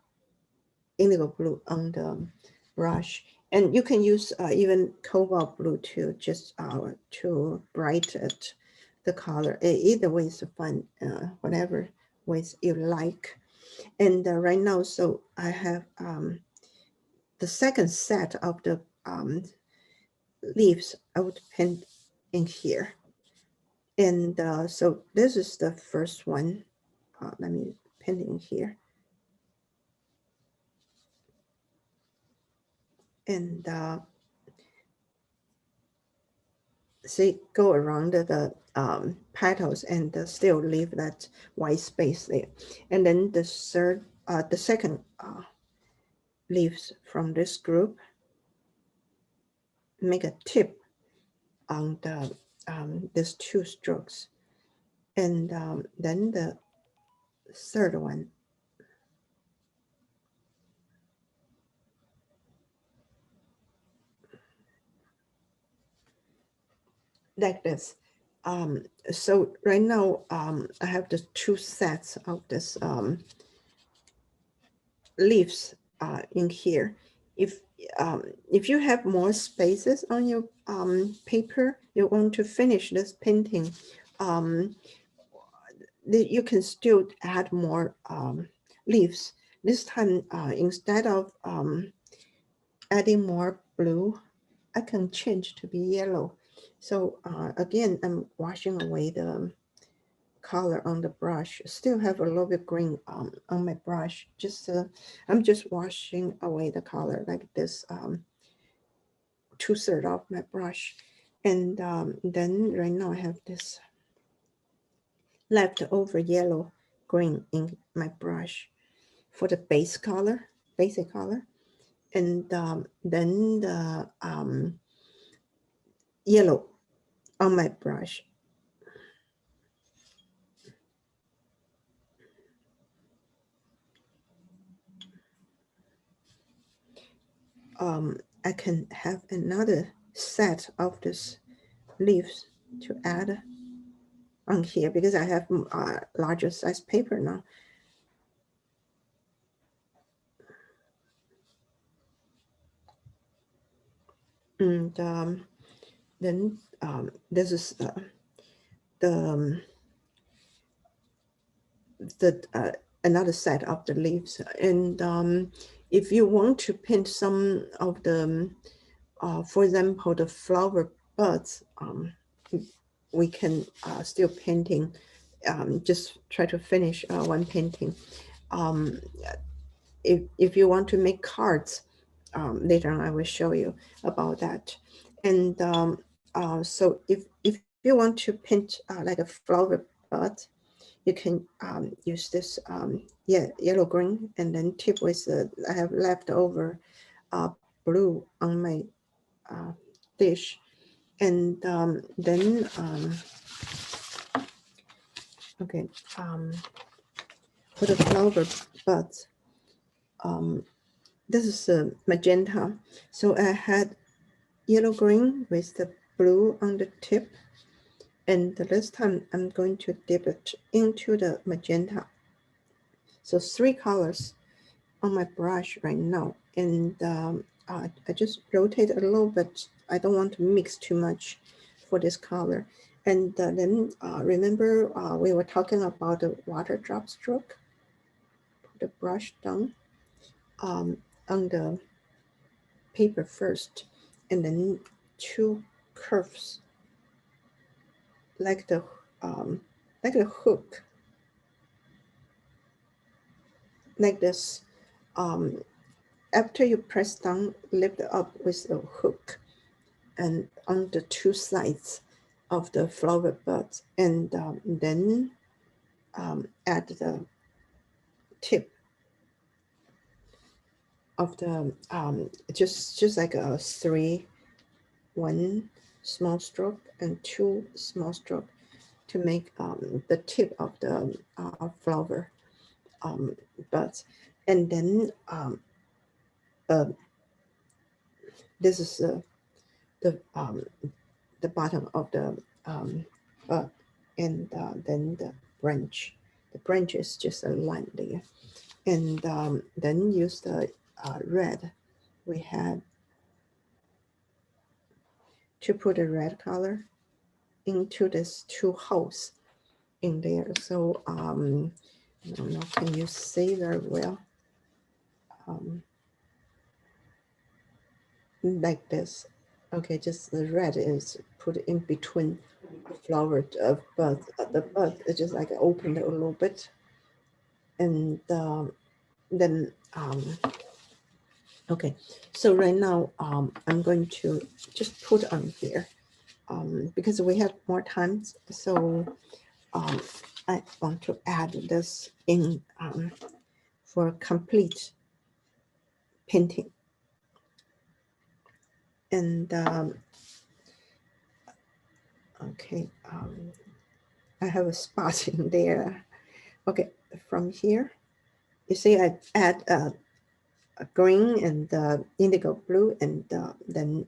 indigo blue on the brush. And you can use even cobalt blue to just to brighten the color. Either way is fun, whatever ways you like. And right now, so I have the second set of the leaves I would paint in here. And so this is the first one. Let me paint in here. And see, go around the petals and still leave that white space there. And then the second leaves from this group, make a tip on the these 2 strokes. And then the third one, like this. So right now I have the 2 sets of this leaves in here. If you have more spaces on your paper, you want to finish this painting, you can still add more leaves. This time, instead of adding more blue, I can change to be yellow. So again, I'm washing away the color on the brush. Still have a little bit green on my brush. I'm just washing away the color like this, 2/3 of my brush. And then right now I have this leftover yellow green in my brush for the basic color. And then the yellow on my brush. I can have another set of this leaves to add on here because I have larger size paper now. And then this is the another set of the leaves. And if you want to paint some of the, for example, the flower buds, we can still painting, just try to finish one painting. If you want to make cards, later on I will show you about that. And so if you want to paint like a flower bud, you can use this yellow green, and then tip with I have leftover blue on my dish. And then okay, for the flower buds, this is a magenta, so I had yellow green with the blue on the tip, and this time I'm going to dip it into the magenta. So 3 colors on my brush right now, and I just rotate a little bit. I don't want to mix too much for this color. And then remember we were talking about the water drop stroke. Put the brush down on the paper first, and then 2 curves like the hook, like this. After you press down, lift up with a hook, and on the 2 sides of the flower buds, and then add the tip of the just like a 3, 1 small stroke and 2 small stroke to make the tip of the flower buds. And then this is the bottom of the bud, and then the branch. The branch is just a line there. And then use the red we had to put a red color into these 2 holes in there. So I don't know, can you see very well? Like this. Okay, just the red is put in between flower bud. The bud is just like opened a little bit, and then okay. So right now I'm going to just put on here because we have more time. So I want to add this in for complete painting. And okay, I have a spot in there. Okay, from here, you see I add a green and indigo blue, and then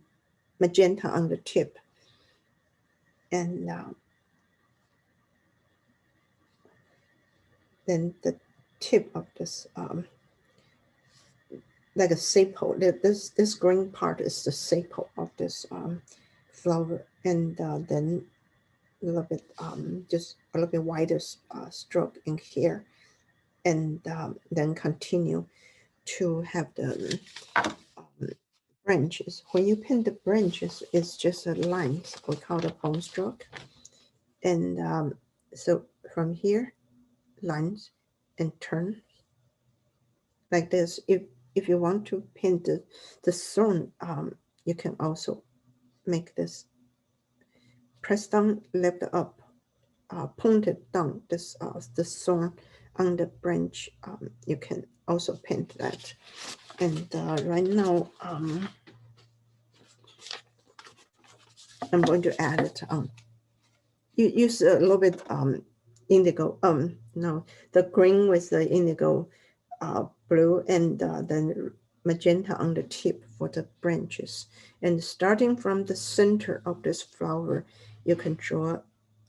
magenta on the tip. And then the tip of this, like a sepal, this green part is the sepal of this flower. And then a little bit, just a little bit wider stroke in here, and then continue to have the branches. When you paint the branches, it's just a line, we call it a bone stroke. And so from here, lines and turn like this. If you want to paint the thorn, you can also make this press down, lift up, pointed down this the thorn on the branch. You can also paint that. And right now I'm going to add it on. You use a little bit indigo, no, the green with the indigo blue, and then magenta on the tip for the branches. And starting from the center of this flower, you can draw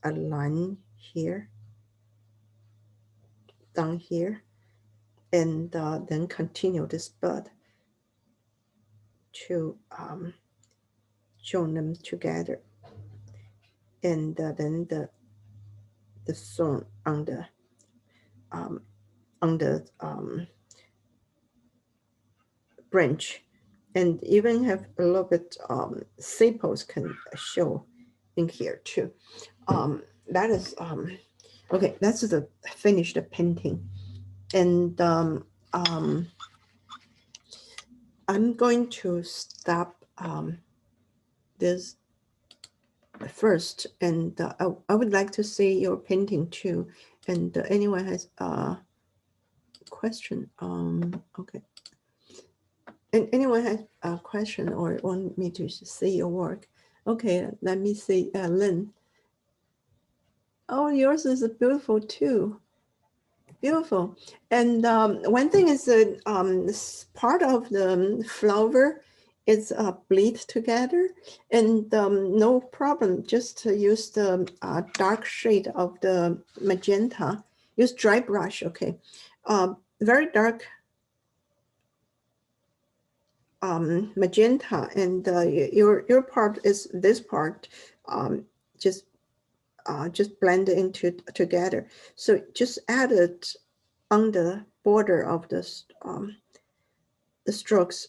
a line here, down here, and then continue this bud to join them together, and then the thorn on the branch, and even have a little bit sepals can show in here too. That is okay. That's the finished painting, and I'm going to stop this first, and I would like to see your painting too. And anyone has a question? Okay. And anyone has a question or want me to see your work? Okay, let me see, Lynn. Oh, yours is beautiful too. Beautiful. And one thing is that this part of the flower is bleed together, and no problem. Just to use the dark shade of the magenta. Use dry brush, okay. Very dark magenta, and your part is this part. Just blend into together. So just add it on the border of the strokes,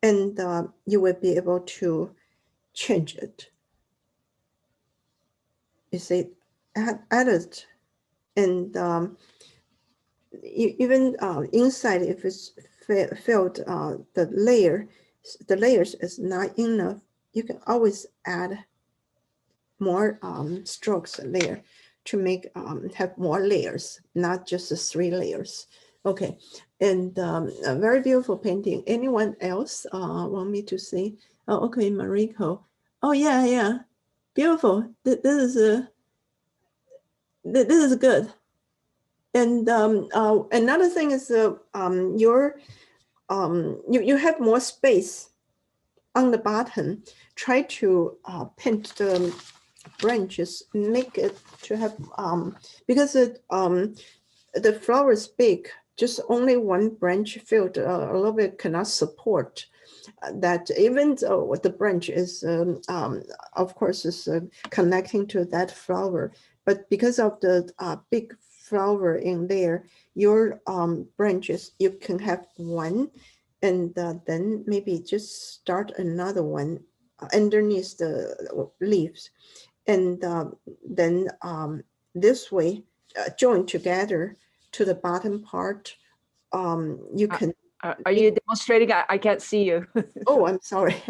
and you will be able to change it. You see, add it, and even inside, if it's filled, the layers is not enough, you can always add more strokes there to make have more layers, not just the 3 layers. Okay, and a very beautiful painting. Anyone else want me to see? Oh, okay, Mariko. Oh yeah, beautiful. This is good. And another thing is you have more space on the bottom. Try to paint the branches, make it to have because the flower is big, just only one branch filled a little bit cannot support that, even though the branch is of course is connecting to that flower, but because of the big flower in there, your branches, you can have one, and then maybe just start another one underneath the leaves, and then this way join together to the bottom part. You can. Are you demonstrating? I can't see you. Oh, I'm sorry.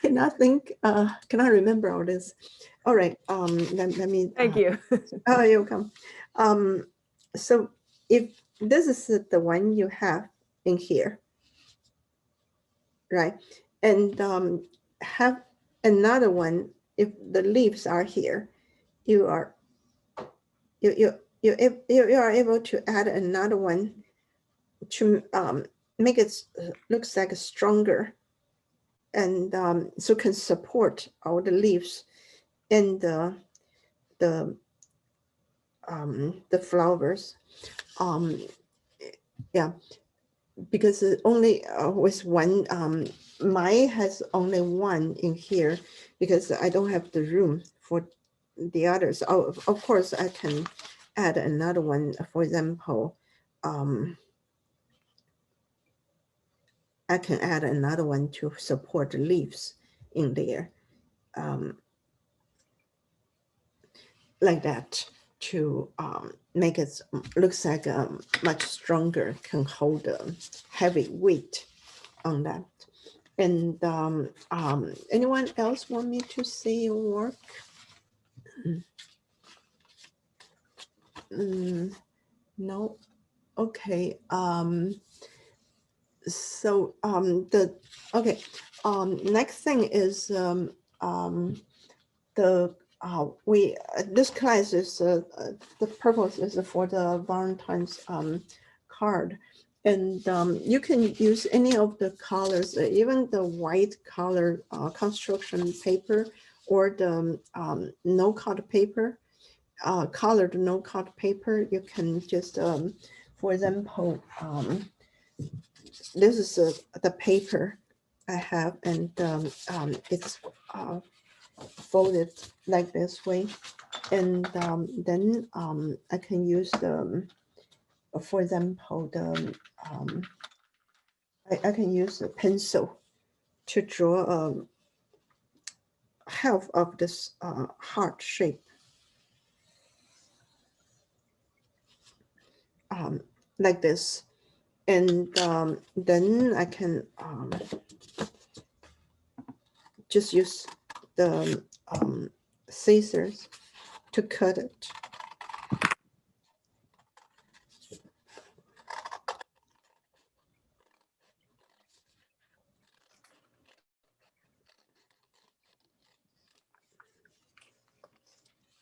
Cannot remember all this. All right. Let me. Thank you. Oh, you're welcome. So if this is the one you have in here, right, and have another one. If the leaves are here, you are able to add another one to make it looks like stronger, and so can support all the leaves and the flowers. Yeah, because it only with one. Mine has only one in here because I don't have the room for the others. Oh, of course, I can add another one. For example, I can add another one to support the leaves in there, like that, to make it looks like much stronger, can hold a heavy weight on that. And anyone else want me to see your work? No. Okay. So next thing is this class is the purpose is for the Valentine's card, and you can use any of the colors, even the white color construction paper, or the no-cut paper, colored no-cut paper. You can just, for example, this is the paper I have, and it's folded like this way, and then I can use the, for example, the I can use a pencil to draw half of this heart shape, like this, and then I can just use the scissors to cut it.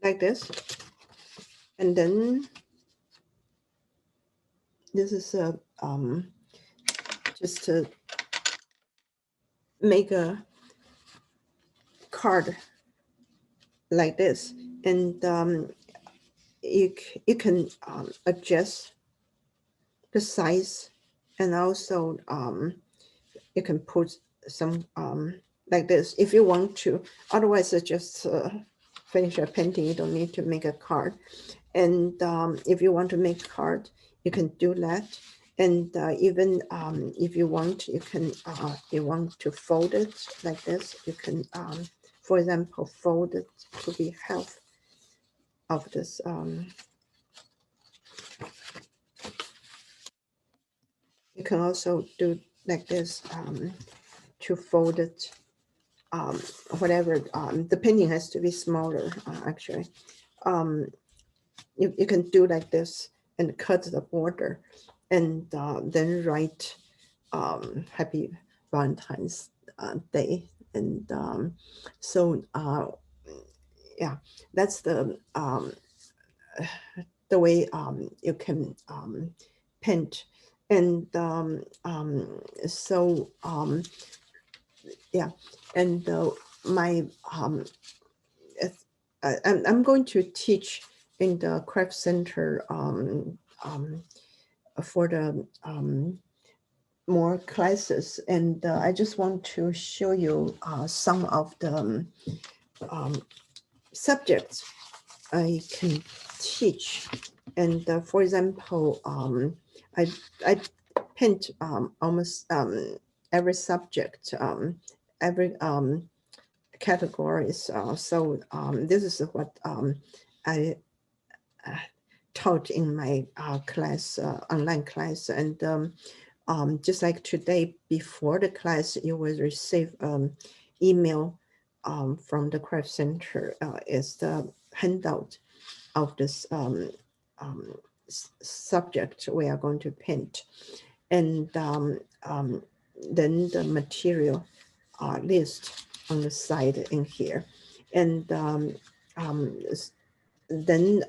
Like this, and then this is a just to make a card like this, and you can adjust the size, and also you can put some like this if you want to. Otherwise, it's just finish a painting. You don't need to make a card. And if you want to make a card, you can do that. And even if you want, you can you want to fold it like this. You can, for example, fold it to be half of this. You can also do like this to fold it. Whatever, the painting has to be smaller, actually. You can do like this and cut the border, and then write Happy Valentine's Day. And so yeah, that's the way you can paint. And so yeah, and my I'm going to teach in the craft center for the more classes, and I just want to show you some of the subjects I can teach. And for example, I paint almost every subject, every categories. So this is what I taught in my class, online class. And just like today, before the class, you will receive email from the craft center. Is the handout of this subject we are going to paint. And then the material list on the side in here. And then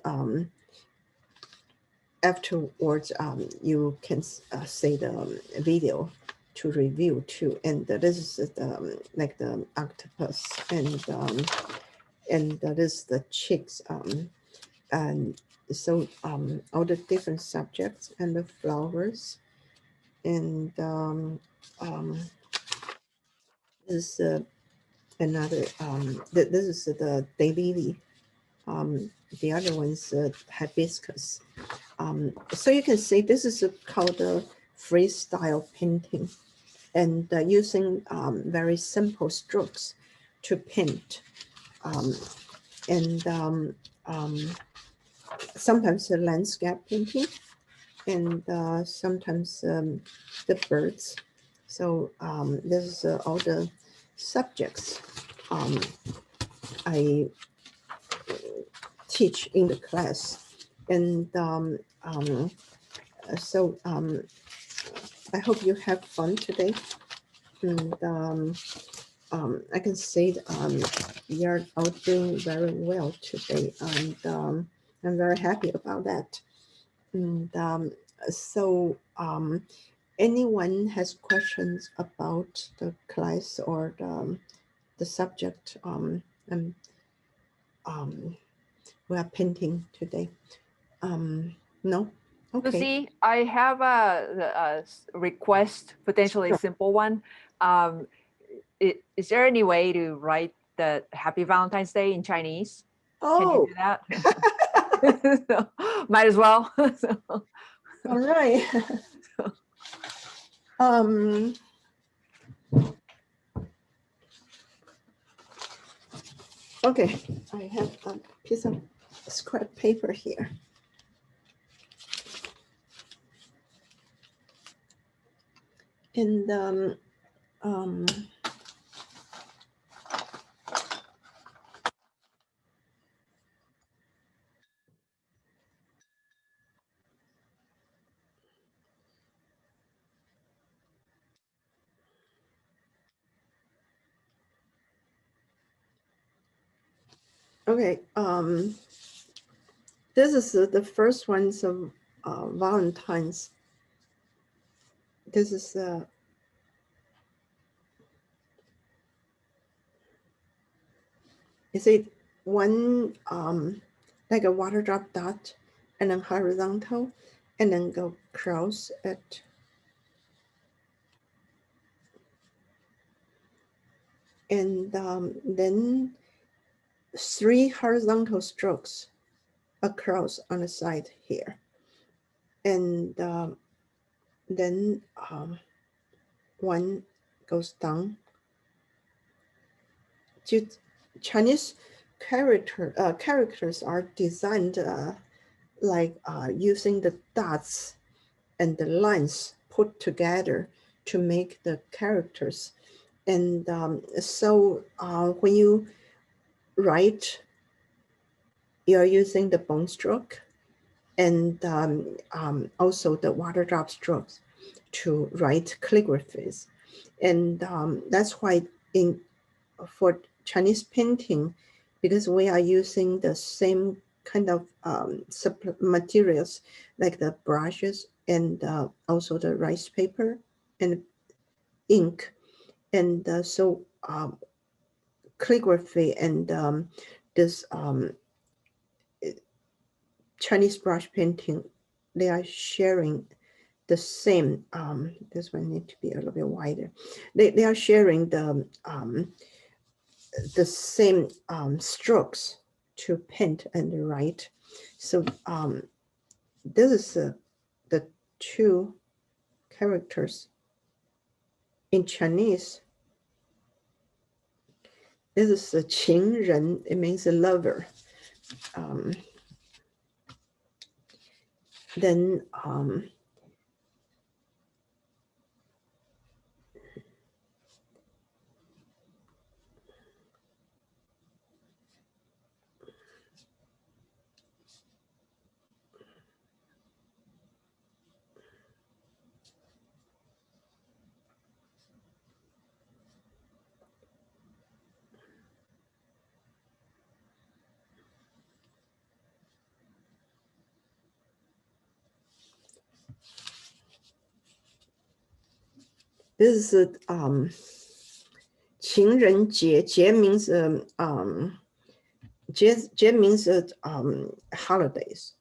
afterwards, you can see the video to review too. And this is the like the octopus, and this is the chicks, and so all the different subjects and the flowers. And this is another, this is the daylily. The other one's hibiscus. So you can see this is called the freestyle painting, and using very simple strokes to paint. And sometimes the landscape painting, and sometimes the birds. So this is all the subjects I teach in the class. And so I hope you have fun today. And I can see you're all doing very well today, and I'm very happy about that. And so anyone has questions about the class or the subject we are painting today? No? Okay. Lucy, I have a request, potentially Sure. simple one. is there any way to write the Happy Valentine's Day in Chinese? Can Oh, you do that? So, might as well. So, all right. um, okay, I have a piece of scrap paper here. And okay, this is the first ones of Valentine's. This is is it one like a water drop dot and then horizontal and then go cross it. And then 3 horizontal strokes across on the side here. And then one goes down. Chinese characters are designed like using the dots and the lines put together to make the characters. And so when you write, you're using the bone stroke and also the water drop strokes to write calligraphies. And that's why for Chinese painting, because we are using the same kind of materials like the brushes and also the rice paper and ink. And so calligraphy and this Chinese brush painting, they are sharing the same, this one need to be a little bit wider. They are sharing the same strokes to paint and write. So this is the 2 characters in Chinese. This is a 情人, it means a lover. Then this is 情人节. 节 means 节 means holidays.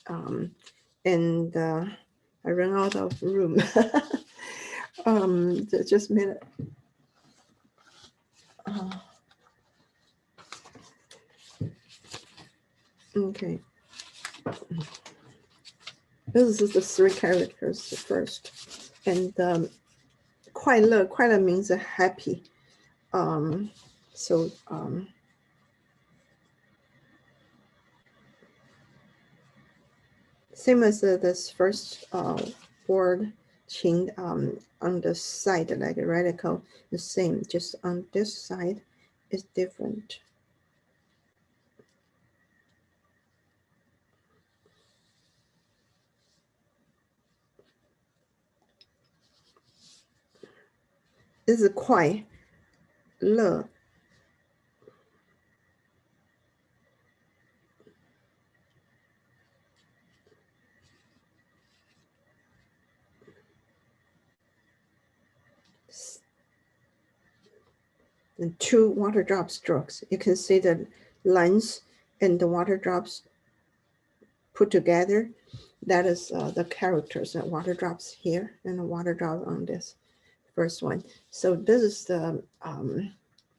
And I ran out of room. Just a minute. Okay. This is the 3 characters first. And 快乐, 快乐 means happy. So same as this first word, 情 on the side, like a radical, the same, just on this side is different. This is 快乐. And 2 water drop strokes. You can see the lines and the water drops put together. That is the characters, and water drops here and a water drop on this first one. So this is the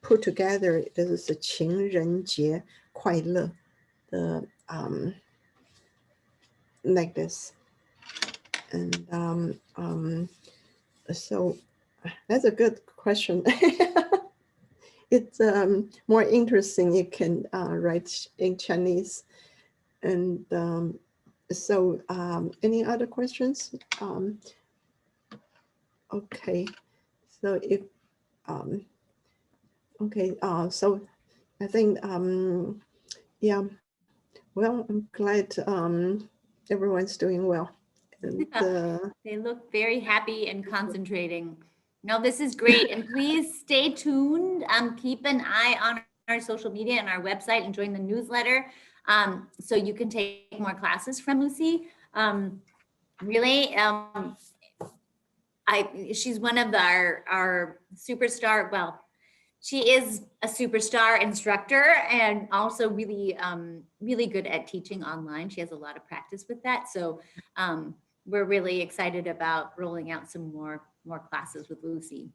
put together. This is the 情人节快乐. The like this, and so that's a good question. It's more interesting. You can write in Chinese, and so any other questions? Okay, so if okay, so I think yeah. Well, I'm glad everyone's doing well. And, They look very happy and concentrating. No, this is great. And please stay tuned. Keep an eye on our social media and our website and join the newsletter so you can take more classes from Lucy. Really, she's one of our superstar, well, she is a superstar instructor and also really, really good at teaching online. She has a lot of practice with that. So we're really excited about rolling out some more classes with Lucy.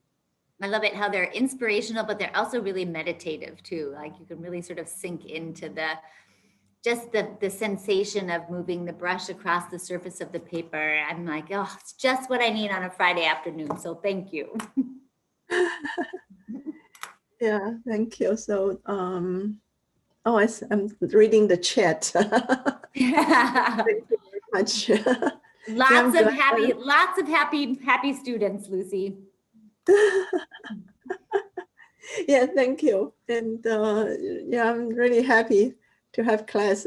I love it how they're inspirational, but they're also really meditative too. Like you can really sort of sink into the sensation of moving the brush across the surface of the paper. I'm like, oh, it's just what I need on a Friday afternoon. So thank you. yeah, thank you. So, oh, I'm reading the chat. Thank you very much. Lots of happy students, Lucy. Yeah, thank you. And yeah, I'm really happy to have class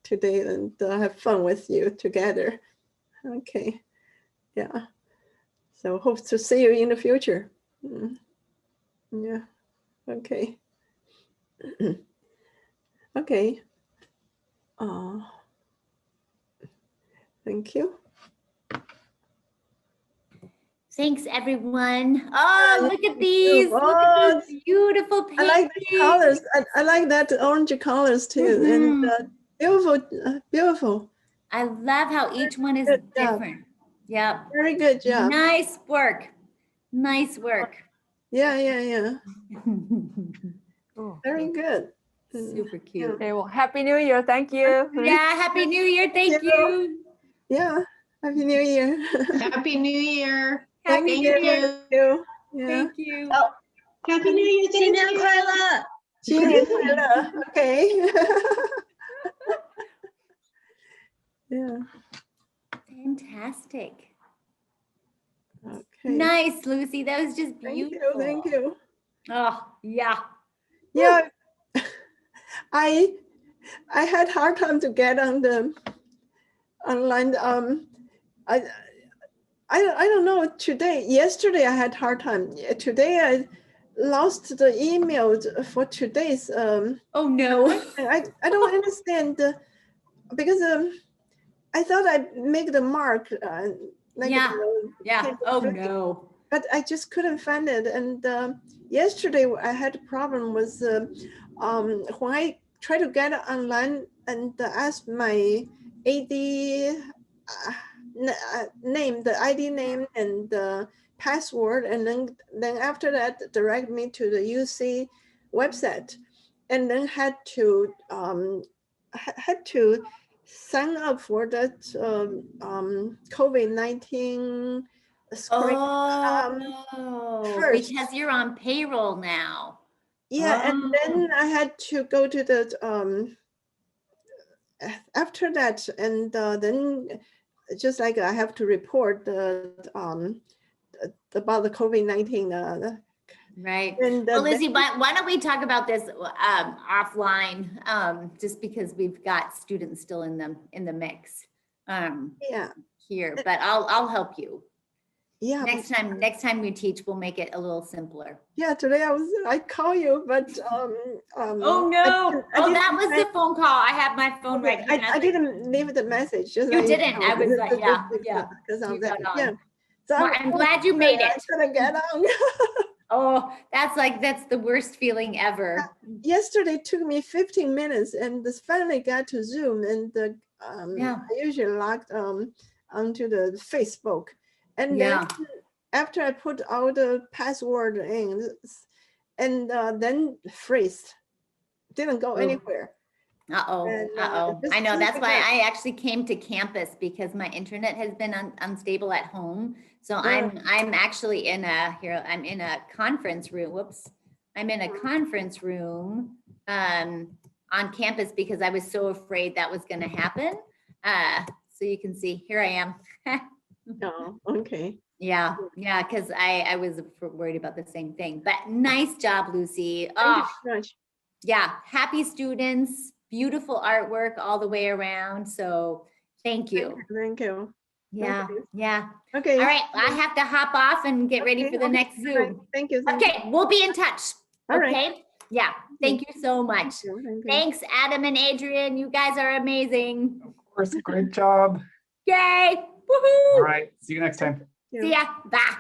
today and have fun with you together. Okay, yeah. So hope to see you in the future. Yeah, okay. Okay. Thank you. Thanks, everyone. Oh, look at these. Look Oh, at these beautiful paintings. I like the colors. I like that orange colors too. And beautiful, beautiful. I love how each one is Good job. different. Yep. Very good job. Nice work. Nice work. Yeah, yeah, yeah. Oh, Very good. Super cute. okay, well, Happy New Year. Thank you. Yeah, Happy New Year. Thank you. Yeah, Happy New Year. Happy New Year. Thank Happy you. New Year. Yeah. Thank you. Oh, Happy New Year. Thank you. 新年快乐. Okay. Yeah. Fantastic. Okay. Nice, Lucy. That was just Thank beautiful. you. Thank you. Oh, yeah. Yeah. I had hard time to get on the online. I don't know. Yesterday I had hard time. Today I lost the email for today's. Oh no. I don't understand because I thought I make the mark. Like Yeah. Yeah. kind of Oh tricky, no. but I just couldn't find it. And yesterday I had a problem with when I try to get it online and ask my AD name, the ID name and the password, and then after that direct me to the UC website, and then had to sign up for that COVID-19 screen. First. Because you're on payroll now. Yeah, and then I had to go to the after that, and then just like I have to report about the COVID-19. Right. And Well, Lizzie, why don't we talk about this offline? Just because we've got students still in the mix yeah, here, but I'll help you. yeah. Next time we teach, we'll make it a little simpler. Yeah, today I call you, but Oh no! That was the phone call. I have my phone right here. I didn't leave the message. Just You like, didn't. I was like, yeah. Because You of that. got on. Yeah. So Well, I'm glad you made I it. couldn't get on. Oh, that's the worst feeling ever. Yesterday took me 15 minutes, and this finally got to Zoom, and Yeah. I usually logged onto the Facebook, and Yeah. then after I put all the password in, and then freeze, didn't go Oh. anywhere. Uh-oh, And, uh-oh. just I know, keep that's it why up. I actually came to campus because my internet has been unstable at home. So I'm actually in I'm in a conference room, whoops. I'm in a conference room on campus because I was so afraid that was gonna happen. So you can see, here I am. Oh, okay. Yeah, because I was worried about the same thing, but nice job, Lucy. Thank you Oh, so much. yeah, happy students, beautiful artwork all the way around. So thank you. Thank you. Yeah, Okay. yeah. Okay. All right, I have to hop off and get ready Okay, for the okay, next all right. Zoom. Thank you. Thank you. Okay, we'll be in touch. All right. Okay, yeah, thank you so much. Thank you, thank you. Thanks, Adam and Adrian. You guys are amazing. Of course, great job. Yay, All woohoo. right, see you next time. Yeah. See ya, bye.